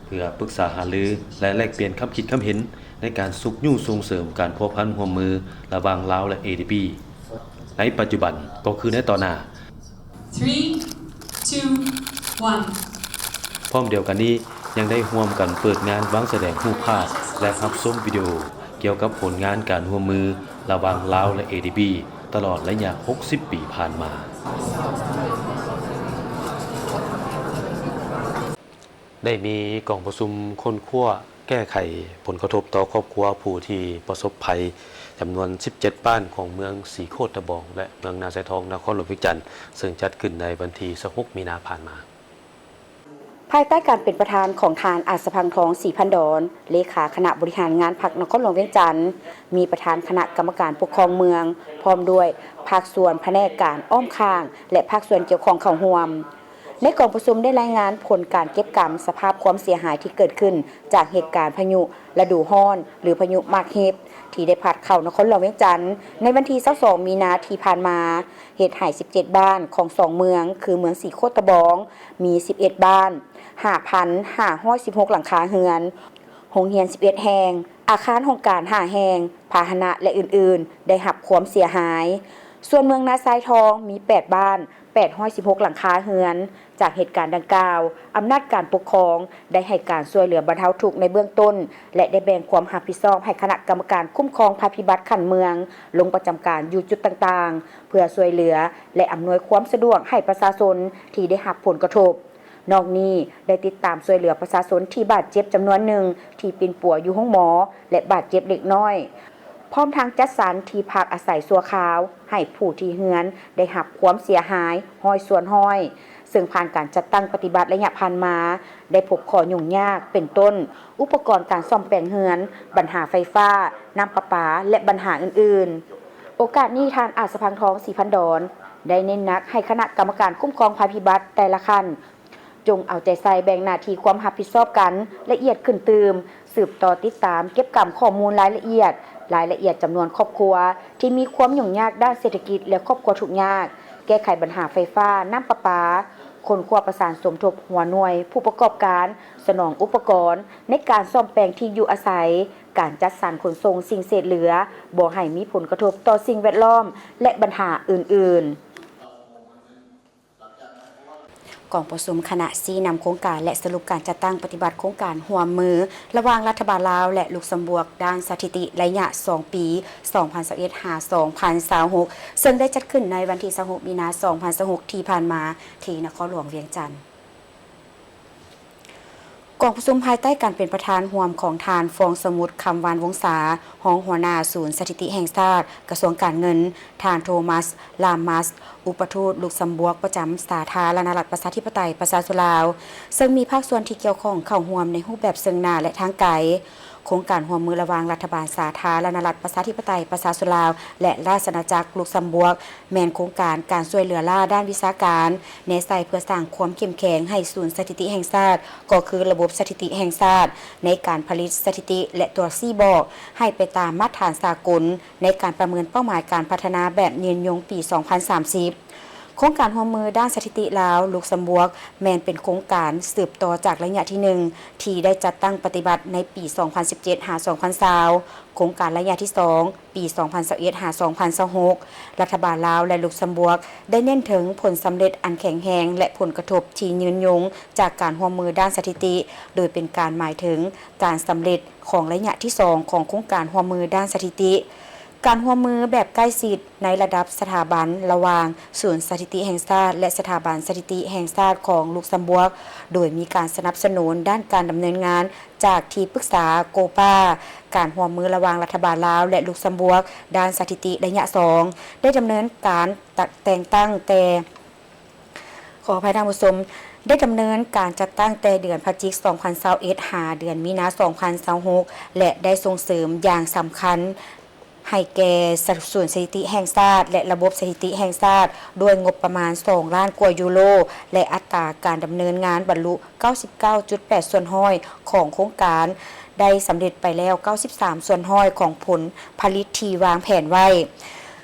เพื่อปรึกษาหารือและแลกเปลี่ยนความคิดความเห็นในการสุขยู่ส่งเสริมการพัวพันร่วมมือระหว่างลาวและ ADB ในปัจจุบันก็คือในต่อหน้า 3, 2, 1 พร้อมเดียวกันนี้ยังได้ร่วมกันเปิดงานวางแสดงรูปภาพและรับชมวิดีโอเกี่ยวกับผลงานการร่วมมือ ระหว่างลาวและ ADB ตลอดระยะ 60 ปีผ่านมาได้มีกองประชุมคนขั้วแก้ไขผลกระทบต่อครอบครัวผู้ที่ประสบภัยจำนวน 17 บ้านของเมืองสีโคตรบองและเมืองนาไซทองนครหลวงวิจันทร์ซึ่งจัดขึ้นในวันที่16 มีนาผ่านมาภายใต้การเป็นประธานของทานอัศพังทองศรีพันดอนเลขาคณะบริหารงานพรรคนครหลวงเวียงจันทร์มีประธานคณะกรรมการปกครองเมืองพร้อมด้วยภาคส่วนแผนกการอ้อมข้างและภาคส่วนเกี่ยวข้องเข้าร่วมในกองประชุมได้รายงานผลการเก็บกรรมสภาพความเสียหายที่เกิดขึ้นจากเหตุการณ์พายุฤดูร้อนหรือพายุมาร์คเฮฟที่ได้พัดเข้านครหลวงเวียงจันทร์ในวันที่22 มีนาที่ผ่านมาเหตุให้17 บ้านของ2เมืองคือเมืองสีโคตรบองมี11 บ้าน 5,516 หลังคาเรือนโรงเรียน11 แห่งอาคารโรงการ5 แห่งพาหนะและอื่นๆได้รับความเสียหายส่วนเมืองนาไซทองมี8 บ้าน816 หลังคาเรือนจากเหตุการณ์ดังกล่าวอำนาจการปกครองได้ให้การช่วยเหลือบรรเทาทุกข์ในเบื้องต้นและได้แบ่งความรับผิดชอบให้คณะกรรมการคุ้มครองภัยพิบัติขันเมืองลงประจำการอยู่จุดต่างๆเพื่อช่วยเหลือและอำนวยความสะดวกให้ประชาชนที่ได้รับผลกระทบนอกนี้ได้ติดตามช่วยเหลือประชาชนที่บาดเจ็บจำนวนหนึ่งที่ปีนป่วยอยู่ห้องหมอและบาดเจ็บเล็กน้อยพร้อมทางจัดสรรที่พักอาศัยชั่วคราวให้ผู้ที่เฮือนได้รับความเสียหายห้อยส่วนห้อยซึ่งผ่านการจัดตั้งปฏิบัติระยะผ่านมาได้พบข้อยุ่งยากเป็นต้นอุปกรณ์การซ่อมแปลงเฮือนปัญหาไฟฟ้าน้ำประปาและปัญหาอื่นๆโอกาสนี้ทานอัศพังทองศรีพันดอนได้เน้นหนักให้คณะกรรมการคุ้มครองภัยพิบัติแต่ละขั้นจงเอาใจใส่แบ่งหน้าที่ความรับผิดชอบกันละเอียดขึ้นตืมสืบต่อติดตามเก็บกำข้อมูลรายละเอียดจำนวนครอบครัวที่มีความยุ่งยากด้านเศรษฐกิจและครอบครัวทุกข์ยากแก้ไขปัญหาไฟฟ้าน้ำประปาคนครัวประสานสมทบหัวหน่วยผู้ประกอบการสนองอุปกรณ์ในการซ่อมแปลงที่อยู่อาศัยการจัดสรรขนส่งสิ่งเศษเหลือบ่ให้มีผลกระทบต่อสิ่งแวดล้อมและปัญหาอื่นๆกองประชุมคณะชี้นำโครงการและสรุปการจัดตั้งปฏิบัติโครงการร่วมมือระหว่างรัฐบาลลาวและลุกเซมเบิร์กด้านสถิติระยะ 2 ปี 2021-2026 ซึ่งได้จัดขึ้นในวันที่26 มีนาคม 2026 ที่ผ่านมาที่นครหลวงเวียงจันทร์กองประชุมภายใต้การเป็นประธานร่วมของทานฟองสมุทรคำวานวงศารองหัวหน้าศูนย์สถิติแห่งชาติกระทรวงการเงินทานโทมัสลามัสอุปทูตลุกเซมเบิร์กประจำสาธารณรัฐประชาธิปไตยประชาชนลาวซึ่งมีภาคส่วนที่เกี่ยวข้องเข้าร่วมในรูปแบบเชิงหน้าและทางไกลโครงการร่วมมือระหว่างรัฐบาลสาธารณรัฐประชาธิปไตยประชาชนลาวและราชอาณาจักรลุกเซมเบิร์กแม่นโครงการการช่วยเหลือล่าด้านวิชาการเน้นใส่เพื่อสร้างความเข้มแข็งให้ศูนย์สถิติแห่งชาติก็คือระบบสถิติแห่งชาติในการผลิตสถิติและตัวซี่บอกให้ไปตามมาตรฐานสากลในการประเมินเป้าหมายการพัฒนาแบบยืนยงปี 2030โครงการร่วมมือด้านสถิติลาวลุกเซมเบิร์กแม่นเป็นโครงการสืบต่อจากระยะที่1ที่ได้จัดตั้งปฏิบัติในปี 2017-2020 โครงการระยะที่2ปี 2021-2026 รัฐบาลลาวและลุกเซมเบิร์กได้เน้นถึงผลสำเร็จอันแข็งแรงและผลกระทบที่ยืนยงจากการร่วมมือด้านสถิติโดยเป็นการหมายถึงการสำเร็จของระยะที่2ของโครงการร่วมมือด้านสถิติการร่วมมือแบบใกล้ชิดในระดับสถาบันระหว่างศูนย์สถิติแห่งชาติและสถาบันสถิติแห่งชาติของลุกเซมเบิร์กโดยมีการสนับสนุนด้านการดำเนินงานจากที่ปรึกษาโกปาการร่วมมือระหว่างรัฐบาลลาวและลุกเซมเบิร์กด้านสถิติระยะ2ได้ดำเนินการแต่งตั้งแต่ขออภัยท่านผู้ชมได้ดำเนินการจัดตั้งแต่เดือนพฤศจิกายน 2021 หาเดือนมีนาคม 2026 และได้ส่งเสริมอย่างสำคัญให้แก่ศูนย์สถิติแห่งชาติและระบบสถิติแห่งชาติด้วยงบประมาณ2 ล้านกว่ายูโรและอัตราการดำเนินงานบรรลุ 99.8 ส่วนห้อยของโครงการได้สำเร็จไปแล้ว 93 ส่วนห้อยของผลผลิตที่วางแผนไว้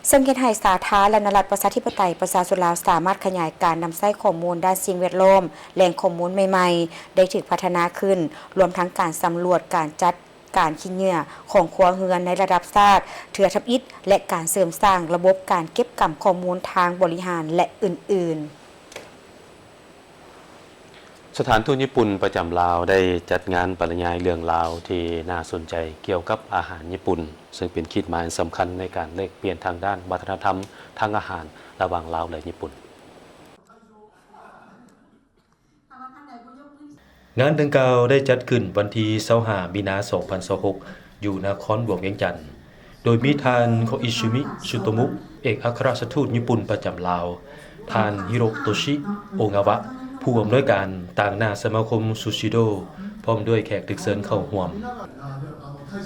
ซึ่งเฮ็ดให้สาธารณรัฐประชาธิปไตยประชาชนลาวสามารถขยายการนำใช้ข้อมูลด้านสิ่งแวดล้อมแหล่งข้อมูลใหม่ๆได้ถูกพัฒนาขึ้นรวมทั้งการสำรวจการจัดการขี้เหงื่อของครัวเรือนในระดับชาติเทือทับอิฐและการเสริมสร้างระบบการเก็บกำข้อมูลทางบริหารและอื่นๆ สถานทูตญี่ปุ่นประจำลาวได้จัดงานปริญญาเรื่องราวที่น่าสนใจเกี่ยวกับอาหารญี่ปุ่นซึ่งเป็นขีดหมายสำคัญในการแลกเปลี่ยนทางด้านวัฒนธรรมทางอาหารระหว่างลาวและญี่ปุ่นงานดังกล่าวได้จัดขึ้นวันที่25มีนาคม 2026 อยู่นครหลวงเวียงจันทน์โดยมีท่านโคอิชิมิ ชุโตมุ เอกอัครราชทูตญี่ปุ่นประจำลาวท่านฮิโรโตชิ โองาวะผู้อำนวยการต่างหน้าสมาคมซูชิโดพร้อมด้วยแขกตึกเซินเข้าร่วม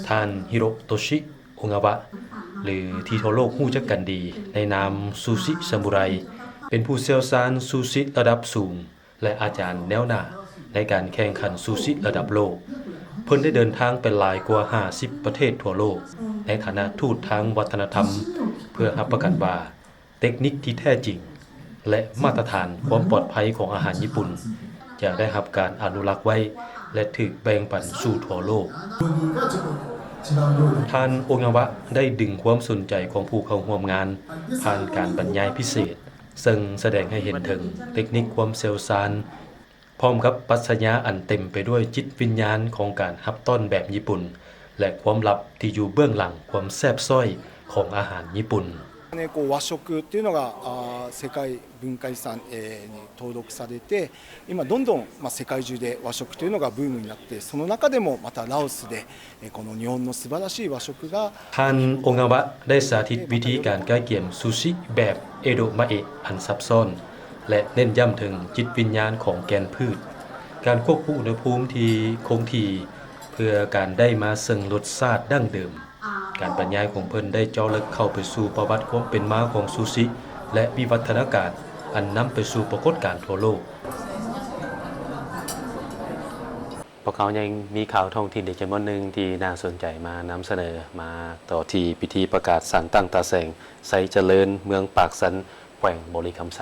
ท่านฮิโรโตชิ โองาวะหรือที่ทั่วโลกรู้จักกันดีในนามซูชิซามูไรเป็นผู้เชี่ยวชาญซูชิระดับสูงและอาจารย์แนวหน้าในการแข่งขันซูชิระดับโลกเพิ่นได้เดินทางไปหลายกว่า50ประเทศทั่วโลกในฐานะทูตทางวัฒนธรรมเพื่อรับประกันว่าเทคนิคที่แท้จริงและมาตรฐานความปลอดภัยของอาหารญี่ปุ่นจะได้รับการอนุรักษ์ไว้และถูกแบ่งปันสู่ทั่วโลกท่านโองาวะได้ดึงความสนใจของผู้เข้าร่วมงานผ่านการบรรยายพิเศษซึ่งแสดงให้เห็นถึงเทคนิคความเชี่ยวชาญพร้อมกับปรัชญาอันเต็มไปด้วยจิตวิญญาณของการรับต้อนแบบญี่ปุ่นและความลับที่อยู่เบื้องหลังความแซ่บซ้อยของอาหารญี่ปุ่น和食っていうのが世界文化遺産に登録されて今どんどん世界中で和食というのがブームになってその中でもまたラオスでこの日本の素晴らしい和食がท่านโองาวะได้สาธิตวิธีการใกล้เคียงซูชิแบบเอโดมะเอะอันซับซ้อนและเน้นย้ำถึงจิตวิญญาณของแกนพืชการควบคุมอุณหภูมิที่คงที่เพื่อการได้มาซึ่งรสชาติดั้งเดิมการบรรยายของเพิ่นได้เจาะลึกเข้าไปสู่ประวัติความเป็นมาของซูชิและวิวัฒนาการอันนำไปสู่ปรากฏการณ์ทั่วโลกพวกเขายังมีข่าวท้องถิ่นอีกจำนวนหนึ่งที่น่าสนใจมานำเสนอมาต่อที่พิธีประกาศสารตั้งตาแสงไสเจริญเมืองปากสันแขวงบริคำไส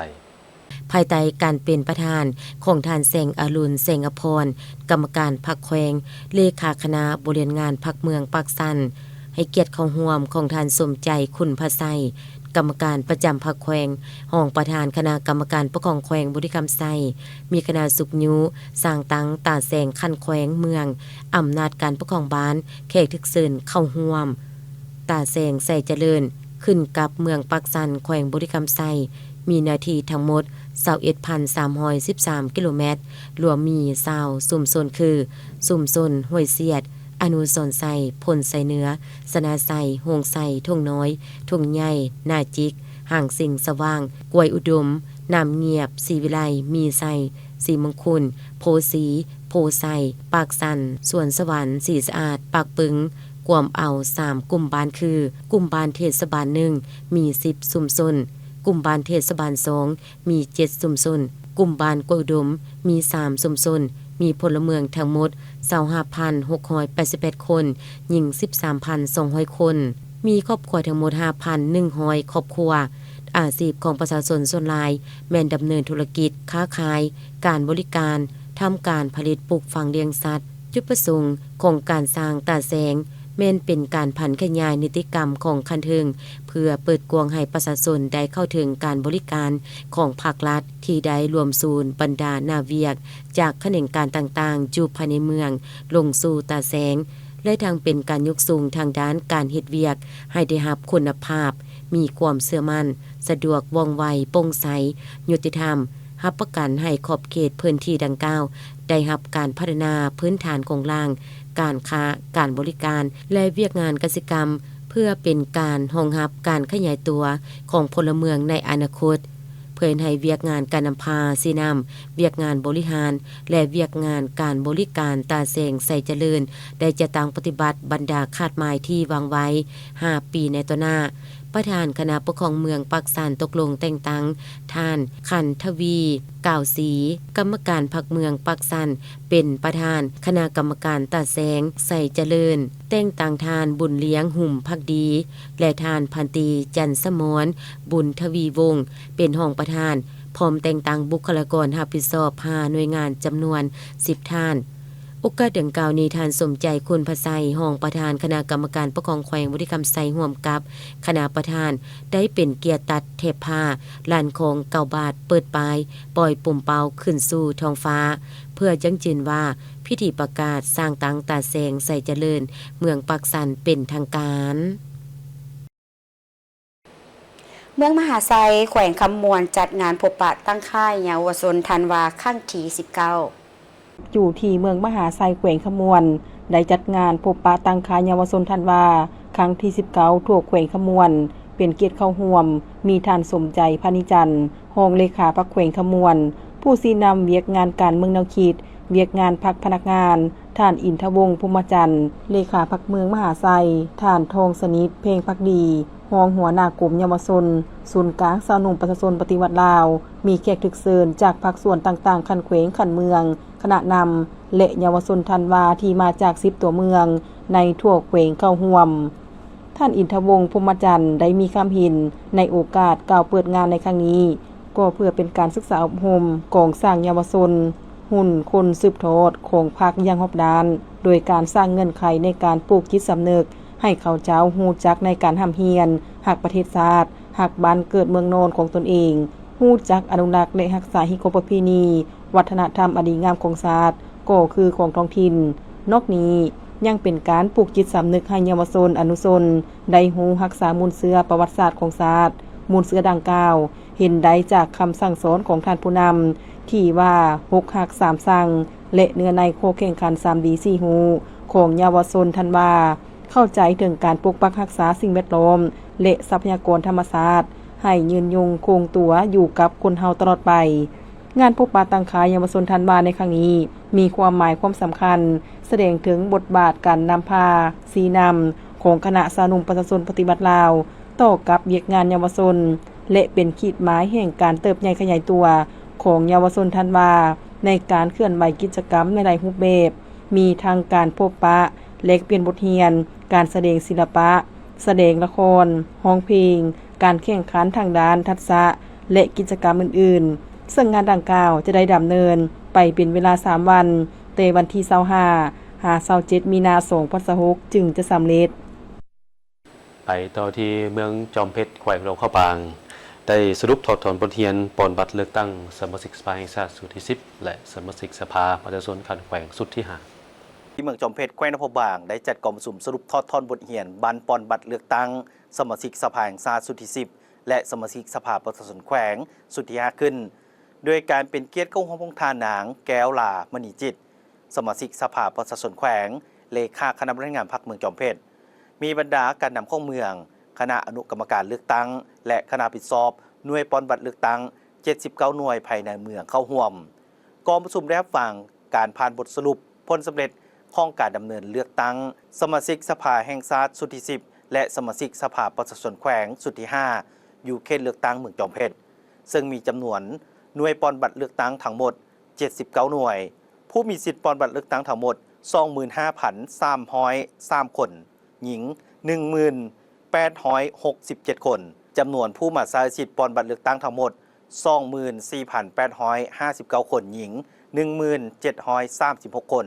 ภายใต้การเป็นประธานของท่านแสงอรุณแสงอภรณ์กรรมการพรรคแขวงเลขาคณะบริหารงานพรรคเมืองปากสันให้เกียรติเข้าร่วมของท่านสมใจคุณพไสกรรมการประจำพรรคแขวงห้องประธานคณะกรรมการปกครองแขวงบริคำไสมีคณะสุขยุสร้างตังตาแสงคันแขวงเมืองอำนาจการปกครองบ้านแขกทึกเซินเข้าร่วมตาแสงใส่เจริญขึ้นกับเมืองปากสันแขวงบริคำไสมีนาทีทั้งหมด21,313 กิโลเมตรรวมมี20ชุมชนคือชุมชนห้วยเสียดอนุสรณ์ไสพลไสเหนือสนาไสโฮงไสทุ่งน้อยทุ่งใหญ่นาจิกห่างสิงสว่างกวยอุดมน้ำเงียบศรีวิไลมีไสศรีมงคลโพสีโพไสปากสันสวนสวรรค์ศรีสะอาดปากปึงกวมเอา3กลุ่มบ้านคือกลุ่มบ้านเทศบาล1มี10ชุมชนกลุ่มบ้านเทศบาล2มี7ชุมชนกลุ่มบ้านกวยอุดมมี3ชุมชนมีพลเมืองทั้งหมด 25,688 คนหญิง 13,200 คนมีครอบครัวทั้งหมด 5,100 ครอบครัวอาชีพของประชาชนส่วนหลายแม่นดำเนินธุรกิจค้าขายการบริการทำการผลิตปลูกฝังเลี้ยงสัตว์จุดประสงค์ของการสร้างตาแสงแม่นเป็นการผันขยายนิติกรรมของคันเทิงเพื่อเปิดกว้างให้ประชาชนได้เข้าถึงการบริการของภาครัฐที่ได้รวมศูนย์บรรดานาเวียกจากแขนงการต่างๆอยู่ภายในเมืองลงสู่ตาแสงและทางเป็นการยกสูงทางด้านการเฮ็ดเวียกให้ได้รับคุณภาพมีความเชื่อมั่นสะดวกว่องไวโปร่งใสยุติธรรมรับประกันให้ขอบเขตพื้นที่ดังกล่าวได้รับการพัฒนาพื้นฐานของล่างการค้าการบริการและเวียกงานกสิกรรมเพื่อเป็นการรองรับการขยายตัวของพลเมืองในอนาคตเพื่อให้เวียกงานการนำพาสีน้ำเวียกงานบริหารและเวียกงานการบริการตาแสงใส่เจริญได้จะตั้งปฏิบัติบรรดาคาดหมายที่วางไว้5ปีในต่อหน้าประธานคณะปกครองเมืองปากสันตกลงแต่งตั้งท่านขันทวีก่าวศรีกรรมการพรรคเมืองปากสันเป็นประธานคณะกรรมการตาแสงใส่เจริญแต่งตั้งท่านบุญเลี้ยงหุ่มภักดีและท่านพันตรีจันทร์สมรบุญทวีวงศ์เป็นรองประธานพร้อมแต่งตั้งบุคลากรรับผิดชอบ5หน่วยงานจำนวน10ท่าน โอกาสดังกล่าวนี้ท่านสมใจคุณพไสรองประธานคณะกรรมการปกครองแขวงบุรีรัมย์ไซร่วมกับคณะประธานได้เป็นเกียรติตัดเทพผ้าลานของเก่าบาทเปิดปลายปล่อยปุ่มเป่าขึ้นสู่ท้องฟ้าเพื่อจังจืนว่าพิธีประกาศสร้างตังตาแสงใส่เจริญเมืองปักสันเป็นทางการเมืองมหาไซแขวงคำมวลจัดงานพบปะตั้งค่ายเยาวชนธันวาครั้งที่19อยู่ที่เมืองมหาไซแขวงขมวนได้จัดงานพบปะตั้งค่ายเยาวชนธันวาครั้งที่19ทั่วแขวงขมวนเป็นเกียรติเข้าร่วมมีท่านสมใจพานิจันทร์รองเลขาพรรคแขวงขมวนผู้ชี้นำเวียกงานการเมืองแนวคิดเวียกงานพรรคพนักงานท่านอินทวงศ์ภูมิจันทร์เลขาพรรคเมืองมหาไซท่านทองสนิทเพ่งภักดีรองหัวหน้ากลุ่มเยาวชนศูนย์กลางสาวหนุ่มประชาชนปฏิวัติลาวมีแขกถึกเชิญจากภาคส่วนต่างๆคันแขวงคันเมืองคณะนำและเยาวชนธันวาที่มาจาก10ตัวเมืองในทั่วแขวงเข้าร่วมท่านอินทวงศ์ภูมิจันทร์ได้มีคำเห็นในโอกาสกล่าวเปิดงานในครั้งนี้ก็เพื่อเป็นการศึกษาอบรมกองสร้างเยาวชนหุ่นคนสืบทอดของพรรคอย่างรอบด้านโดยการสร้างเงื่อนไขในการปลูกจิตสำนึกให้เขาเจ้าฮู้จักในการทำเฮียนหักประเทศชาติหักบ้านเกิดเมืองโนนของตนเองฮู้จักอนุรักษ์และรักษาฮิโกประเพณีวัฒนธรรมอดีงามของชาติก็คือของท้องถิ่นนอกนี้ยังเป็นการปลูกจิตสำนึกให้เยาวชนอนุชนได้ฮู้รักษามูลเชื้อประวัติศาสตร์ของชาติมูลเชื้อดังกล่าวเห็นได้จากคำสั่งสอนของท่านผู้นำที่ว่า6หัก3สั่งและเนื้อในโคแข่งขัน3ดี4ฮู้ของเยาวชนธันวาเข้าใจถึงการปกปักรักษาสิ่งแวดล้อมและทรัพยากรธรรมชาติให้ยืนยงคงตัวอยู่กับคนเฮาตลอดไปงานพบปะตั้งค่ายเยาวชนธันวาในครั้งนี้มีความหมายความสำคัญแสดงถึงบทบาทการนำพาชี้นำของคณะสาวหนุ่มประชาชนปฏิบัติลาวต่อกับเวียกงานเยาวชนและเป็นขีดหมายแห่งการเติบใหญ่ขยายตัวของเยาวชนธันวาในการเคลื่อนไหวกิจกรรมในหลายรูปแบบมีทางการพบปะแลกเปลี่ยนบทเรียนการแสดงศิลปะแสดงละครร้องเพลงการแข่งขันทางด้านทักษะและกิจกรรมอื่นๆซึ่งงานดังกล่าวจะได้ดำเนินไปเป็นเวลา3วันแต่วันที่25 27 มีนาคม 2026จึงจะสำเร็จไปต่อที่เมืองจอมเพชรแขวงหลวงข้าวปางได้สรุปถอดถอนบทเรียนปอนบัตรเลือกตั้งสมาชิกสภาแห่งชาติสุดที่10และสมาชิกสภาประชาชนคันแขวงสุดที่5ที่เมืองจอมเพชรแขวงนครบางได้จัดกองประชุมสรุปทอดทอนบทเรียนบันปอนบัตรเลือกตั้งสมาชิกสภาแห่งชาติสุดที่10และสมาชิกสภาประชาชนแขวงสุดที่5ขึ้นโดยการเป็นเกียรติของพงษ์ทานางแก้วลามณีจิตสมาชิกสภาประชาชนแขวงเลขาคณะบริหารพรรคเมืองจอมเพชรมีบรรดาการนำข้องเมืองคณะอนุกรรมการเลือกตั้งและคณะผิดสอบหน่วยปอนบัตรเลือกตั้ง79หน่วยภายในเมืองเข้าร่วมกองประชุมได้รับฟังการผ่านบทสรุปผลสำเร็จของการดำเนินเลือกตั้งสมาชิกสภาแห่งชาติสุดที่10และสมาชิกสภาประชาชนแขวงสุดที่5อยู่เขตเลือกตั้งเมืองจอมเพชรซึ่งมีจำนวนหน่วยปอนบัตรเลือกตั้งทั้งหมด79หน่วยผู้มีสิทธิ์ปอนบัตรเลือกตั้งทั้งหมด 25,303 คนหญิง 10,867 คนจำนวนผู้มาใช้สิทธิ์ปอนบัตรเลือกตั้งทั้งหมด 24,859 คนหญิง 1736 คน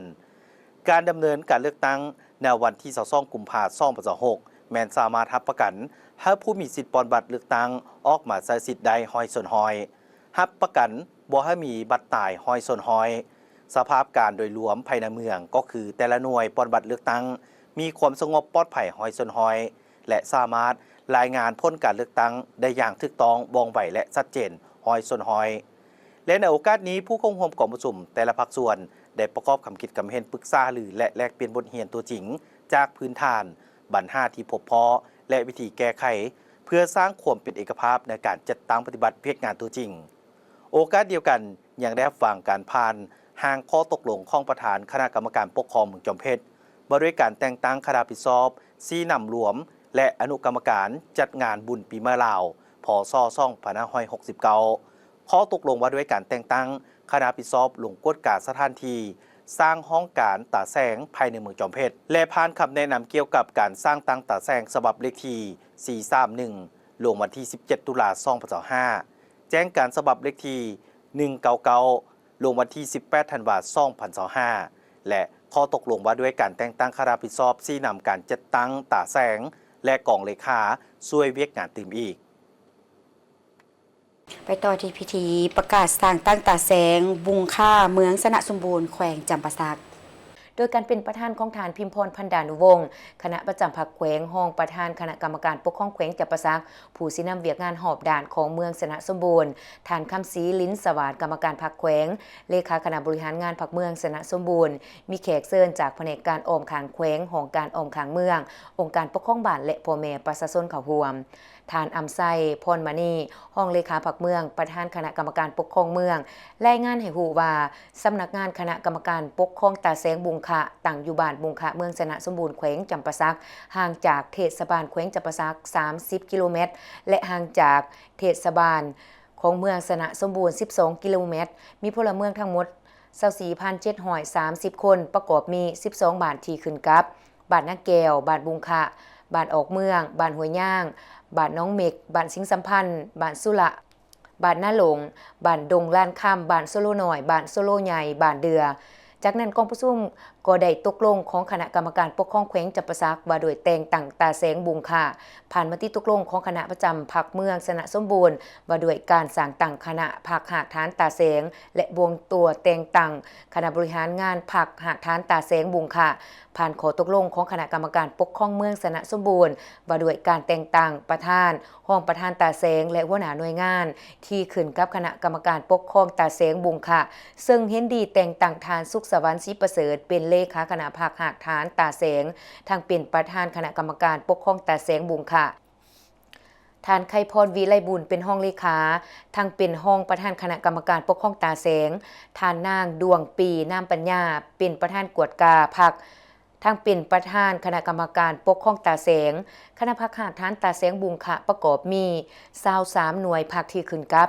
การดำเนินการเลือกตั้งในวันที่22กุมภาพันธ์2026แม้นสามารถรับประกันให้ผู้มีสิทธิ์ปอนบัตรเลือกตั้งออกมาใช้สิทธิ์ใดห้อยส่วนห้อยรับประกันบ่ให้มีบัตรตายห้อยส่วนห้อยสภาพการโดยรวมภายในเมืองก็คือแต่ละหน่วยปอนบัตรเลือกตั้งมีความสงบปลอดภัยห้อยส่วนห้อยและสามารถรายงานผลการเลือกตั้งได้อย่างถูกต้องว่องไวและชัดเจนห้อยส่วนห้อยและในโอกาสนี้ผู้เข้าร่วมกองประชุมแต่ละภาคส่วนได้ประกอบคำคิดคำเห็นปรึกษาหรือและแลกเปลี่ยนบทเรียนตัวจริงจากพื้นฐานปัญหาที่พบพอและวิธีแก้ไขเพื่อสร้างความเป็นเอกภาพในการจัดตั้งปฏิบัติเพียรงานตัวจริงโอกาสเดียวกันยังได้ฟังการผ่านห่างข้อตกลงของประธานคณะกรรมการปกครองเมืองจอมเพชรบริการแต่งตั้งคณะผิดชอบซีนำรวมและอนุกรรมการจัดงานบุญปีใหม่ลาวพ.ศ. 2569ข้อตกลงว่าด้วยการแต่งตั้งคณะผิดชอบลงกฎการสถานที่สร้างห้องการตาแสงภายในเมืองจอมเพชรและผ่านคำแนะนำเกี่ยวกับการสร้างตั้งตาแสงฉบับเลขที่431ลงวันที่17ตุลาคม2025แจ้งการฉบับเลขที่199ลงวันที่18ธันวาคม2025และ ข้อตกลงว่าด้วยการแต่งตั้งข้าราชการชี้นำการจัดตั้งตาแสงและกองเลขาช่วยเวียกงานตื่มอีกไปต่อที่พิธีประกาศสร้างตั้งตาแสงบุงค่าเมืองสนะสมบูรณ์แขวงจำปาสักโดยการเป็นประธานของฐานพิมพรพันดานุวงศ์คณะประจำพรรคแขวงห้องประธานคณะกรรมการปกครองแขวงจำปาสักผู้สินำเวียกงานหอบด่านของเมืองสนะสมบูรณ์ฐานคำศรีลิ้นสวัสดิ์กรรมการพรรคแขวงเลขาคณะบริหารงานพรรคเมืองสนะสมบูรณ์มีแขกเชิญจากแผนกการออมขางแขวงห้องการออมขางเมืององค์การปกครองบ้านและพ่อแม่ประชาชนเขาร่วมทานอำไซพรมณีห้องเลขาพรรคเมืองประธานคณะกรรมการปกครองเมืองรายงานให้ฮู้ว่าสำนักงานคณะกรรมการปกครองตาแสงบุงคะตั้งอยู่บ้านบุงคะเมืองสนะสมบูรณ์แขวงจำปาสักห่างจากเทศบาลแขวงจำปาสัก30กิโลเมตรและห่างจากเทศบาลของเมืองสนะสมบูรณ์12กิโลเมตรมีพลเมืองทั้งหมด 24,730 คนประกอบมี12บ้านที่ขึ้นกับบ้านนาแก้วบ้านบุงคะบ้านออกเมืองบ้านห้วยย่างบ้านน้องเมกบ้านสิงสัมพันธ์บ้านสุระบ้านหน้าหลงบ้านดงล้านค่ำบ้านโซโลน้อยบ้านโซโลใหญ่บ้านเดือจากนั้นกองประชุมก็ได้ตกลงของคณะกรรมการปกครองแขวงจำปาสักว่าโดยแต่งตั้งตาแสงบุงค่ะผ่านมติตกลงของคณะประจำพรรคเมืองสนะสมบูรณ์ว่าโดยการสร้างตั้งคณะพรรคหากฐานตาแสงและบวงตัวแต่งตั้งคณะบริหารงานพรรคหากฐานตาแสงบุงค่ะผ่านขอตกลงของคณะกรรมการปกครองเมืองสนะสมบูรณ์ว่าโดยการแต่งตั้งประธานห้องประธานตาแสงและหัวหน้าหน่วยงานที่ขึ้นกับคณะกรรมการปกครองตาแสงบุงค่ะซึ่งเห็นดีแต่งตั้งทานสุขสวรรค์ศรีประเสริฐเป็นเลขาคณะพรรคหากฐานตาแสงทางเป็นประธานคณะกรรมการปกครองตาแสงบุงค่ะทานไข่พรวิไลบุญเป็นห้องเลขาทางเป็นห้องประธานคณะกรรมการปกครองตาแสงทานนางดวงปีนามปัญญาเป็นประธานกวดกาพรรคทางเป็นประธานคณะกรรมการปกครองตาแสงคณะพรรคหากฐานตาแสงบุงค่ะประกอบมี23หน่วยพรรคที่ขึ้นกับ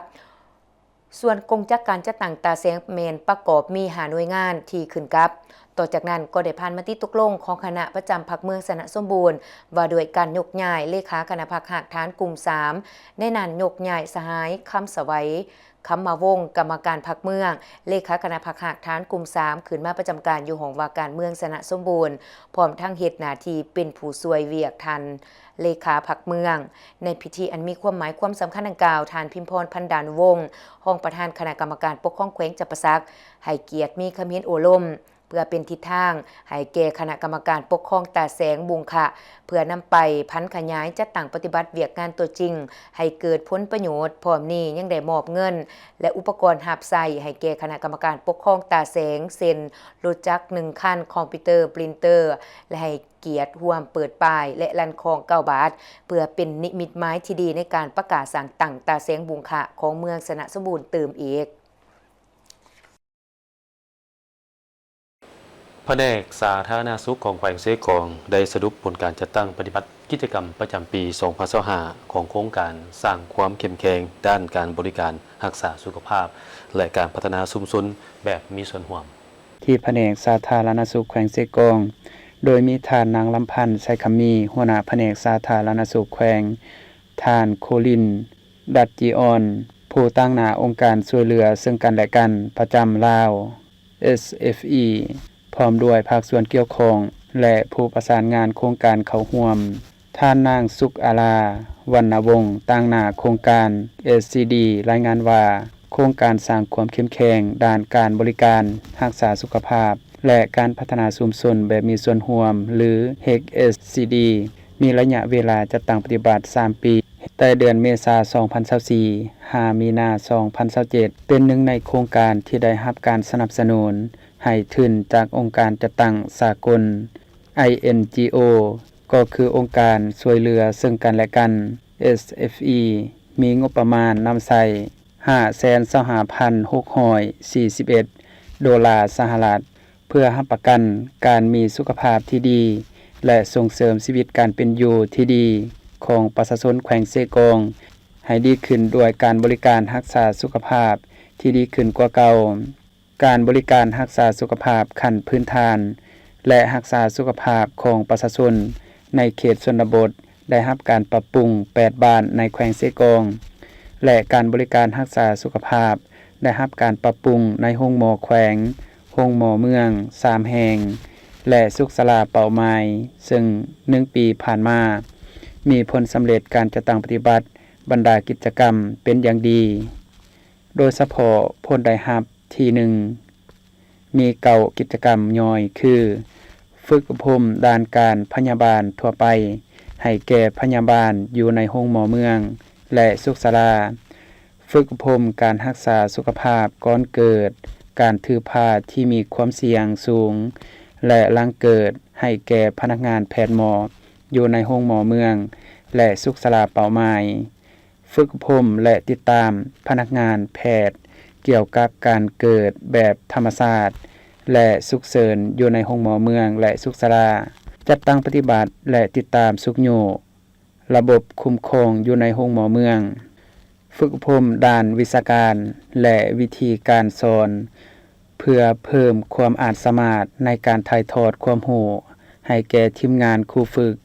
ส่วนกงจักการจัดตั้งตาแสงเมนประกอบมี5หน่วยงานที่ขึ้นกับต่อจากนั้นก็ได้ผ่านมติตกลงของคณะประจำพรรคเมืองสนะสมบูรณ์ว่าโดยการยกย้ายเลขาคณะพรรคหากฐานกลุ่ม3ในนั้นยกย้ายสหายคำสวัยคำมาวงกรรมการพรรคเมืองเลขาคณะพรรคหากฐานกลุ่ม3ขึ้นมาประจำการอยู่ห้องว่าการเมืองสนะสมบูรณ์พร้อมทั้งเฮ็ดหน้าที่เป็นผู้ช่วยเวียกทันเลขาพรรคเมืองในพิธีอันมีความหมายความสำคัญดังกล่าวทานพิมพรพันดานุวงศ์ห้องประธานคณะกรรมการปกครองแขวงจำปาสักให้เกียรติมีคำเห็นโอลมเพื่อเป็นทิศทางให้แก่คณะกรรมการปกครองตาแสงบุงค่ะเพื่อนำไปพันขยายจัดตั้งปฏิบัติเวียกงานตัวจริงให้เกิดผลประโยชน์พร้อมนี้ยังได้มอบเงินและอุปกรณ์หับใส่ให้แก่คณะกรรมการปกครองตาแสงเซ็นรถจักร1คันคอมพิวเตอร์ปรินเตอร์และให้เกียรติร่วมเปิดป้ายและลั่นของ9 บาทเพื่อเป็นนิมิตหมายที่ดีในการประกาศสั่งตั้งตาแสงบุงค่ะของเมืองสนะสมบูรณ์เติมอีกแผนกสาธารณสุขของแขวงเสกองได้สรุปผลการจัดตั้งปฏิบัติกิจกรรมประจำปี 2025 ของโครงการสร้างความเข้มแข็งด้านการบริการรักษาสุขภาพและการพัฒนาชุมชนแบบมีส่วนร่วมที่แผนกสาธารณสุขแขวงเสกองโดยมีท่านนางลำพันธ์ไสคำมีหัวหน้าแผนกสาธารณสุขแขวงท่านโคลินดัตจีออนผู้ตั้งหน้าองค์การช่วยเหลือซึ่งกันและกันประจำลาว SFEพร้อมด้วยภาคส่วนเกี่ยวข้องและผู้ประสานงานโครงการเข้าร่วมท่านนางสุขอาลาวรรณวงศ์ตั้งหน้าโครงการ SCD รายงานว่าโครงการสร้างความเข้มแข็งด้านการบริการรักษาสุขภาพและการพัฒนาชุมชนแบบมีส่วนร่วมหรือ HSCD มีระยะเวลาจัดตั้งปฏิบัติ3ปีแต่เดือนเมษายน 2024 5 มีนาคม 2027 เป็นหนึ่งในโครงการที่ได้รับการสนับสนุนให้ทุนจากองค์การจัดตั้งสากล INGO ก็คือองค์การช่วยเหลือซึ่งกันและกัน SFE มีงบประมาณนำใส่ 525,641 ดอลลาร์สหรัฐเพื่อรับประกันการมีสุขภาพที่ดีและส่งเสริมชีวิตการเป็นอยู่ที่ดีของประชาชนแขวงเสกองให้ดีขึ้นด้วยการบริการรักษาสุขภาพที่ดีขึ้นกว่าเก่าการบริการรักษาสุขภาพขั้นพื้นฐานและรักษาสุขภาพของประชาชนในเขตชนบทได้รับการปรับปรุง8บ้านในแขวงเสกองและการบริการรักษาสุขภาพได้รับการปรับปรุงในโรงหมอแขวงโรงหมอเมือง3แห่ง และสุขศาลาเป่าไม้ซึ่ง1 ปีผ่านมามีผลสำเร็จการจัดตั้งปฏิบัติบรรดากิจกรรมเป็นอย่างดีโดยเฉพาะผลได้รับที่1มี9กิจกรรมย่อยคือฝึกอบรมด้านการพยาบาลทั่วไปให้แก่พยาบาลอยู่ในโรงหมอเมืองและสุขศาลาฝึกอบรมการรักษาสุขภาพก่อนเกิดการถือผ้าที่มีความเสี่ยงสูงและหลังเกิดให้แก่พนักงานแพทย์หมออยู่ในโรงหมอเมืองและสุขศาลาเป่าไม้ฝึกอบรมและติดตามพนักงานแพทย์เกี่ยวกับการเกิดแบบธรรมชาติและสุขเสริญอยู่ในโรงหมอเมืองและสุขศาลาจัดตั้งปฏิบัติและติดตามสุขโยระบบคุ้มครองอยู่ในโรงหมอเมืองฝึกอบรมด้านวิชาการและวิธีการสอนเพื่อเพิ่มความอาจสามารถในการถ่ายทอดความรู้ให้แก่ทีมงานครูฝึก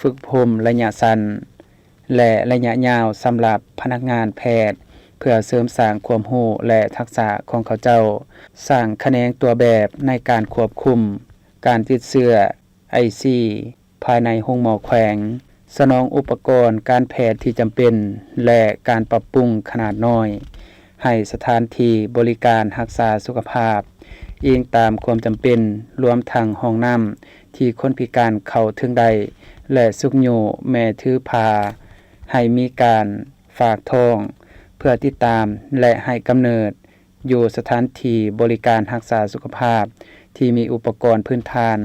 อบรมระยะสั้นและระยะยาวสำหรับพนักงานแพทย์เพื่อเสริมสร้างความรู้และทักษะของเขาเจ้าสร้างแขนงตัวแบบในการควบคุมการติดเชื้อ IC ภายในโรงหมอแขวงสนองอุปกรณ์การแพทย์ที่จำเป็นและการปรับปรุงขนาดน้อยให้สถานที่บริการรักษาสุขภาพอิงตามความจำเป็นรวมทั้งห้องน้ำที่คนพิการเข้าถึงได้และสุขโยแม่ถือพาให้มีการฝากท้องเพื่อติดตามและให้กำเนิดอยู่สถานที่บริการรักษาสุขภาพที่มีอุปกรณ์พื้นฐาน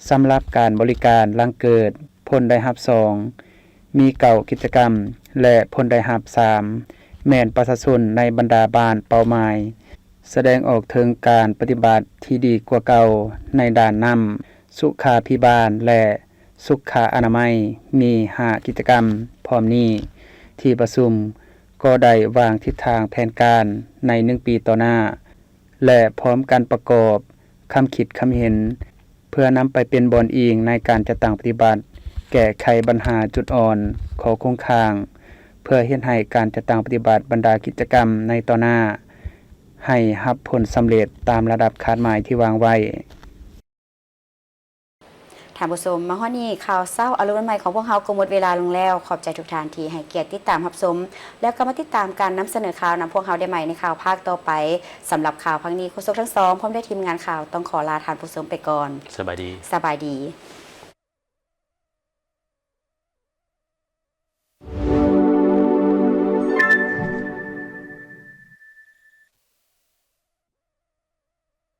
สำหรับการบริการหลังเกิดผลได้รับ2มี9กิจกรรมและผลได้รับ3แม่นประชาชนในบรรดาบ้านเป้าหมายแสดงออกถึงการปฏิบัติที่ดีกว่าเก่าในด้านนำสุขาภิบาลและสุขอนามัยมี5กิจกรรมพร้อมนี้ที่ประชุมก็ได้วางทิศทางแผนการใน1 ปีต่อหน้าและพร้อมการประกอบคำคิดคำเห็นเพื่อนำไปเป็นบอนอิงในการจัดตั้งปฏิบัติแก้ไขปัญหาจุดอ่อนของโครงข่างเพื่อเฮ็ดให้การจัดตั้งปฏิบัติบรรดากิจกรรมในต่อหน้าให้รับผลสำเร็จตามระดับคาดหมายที่วางไว้ท่านผู้ชมมาฮอดนี้ข่าวเช้าอรุณใหม่ของพวกเราก็หมดเวลาลงแล้วขอบใจทุกท่านที่ให้เกียรติติดตามรับชมแล้วก็มาติดตามการนำเสนอข่าวนำพวกเราได้ใหม่ในข่าวภาคต่อไปสำหรับข่าวครั้งนี้โฆษกทั้งสองพร้อมด้วยทีมงานข่าวต้องขอลาท่านผู้ชมไปก่อนสบายดี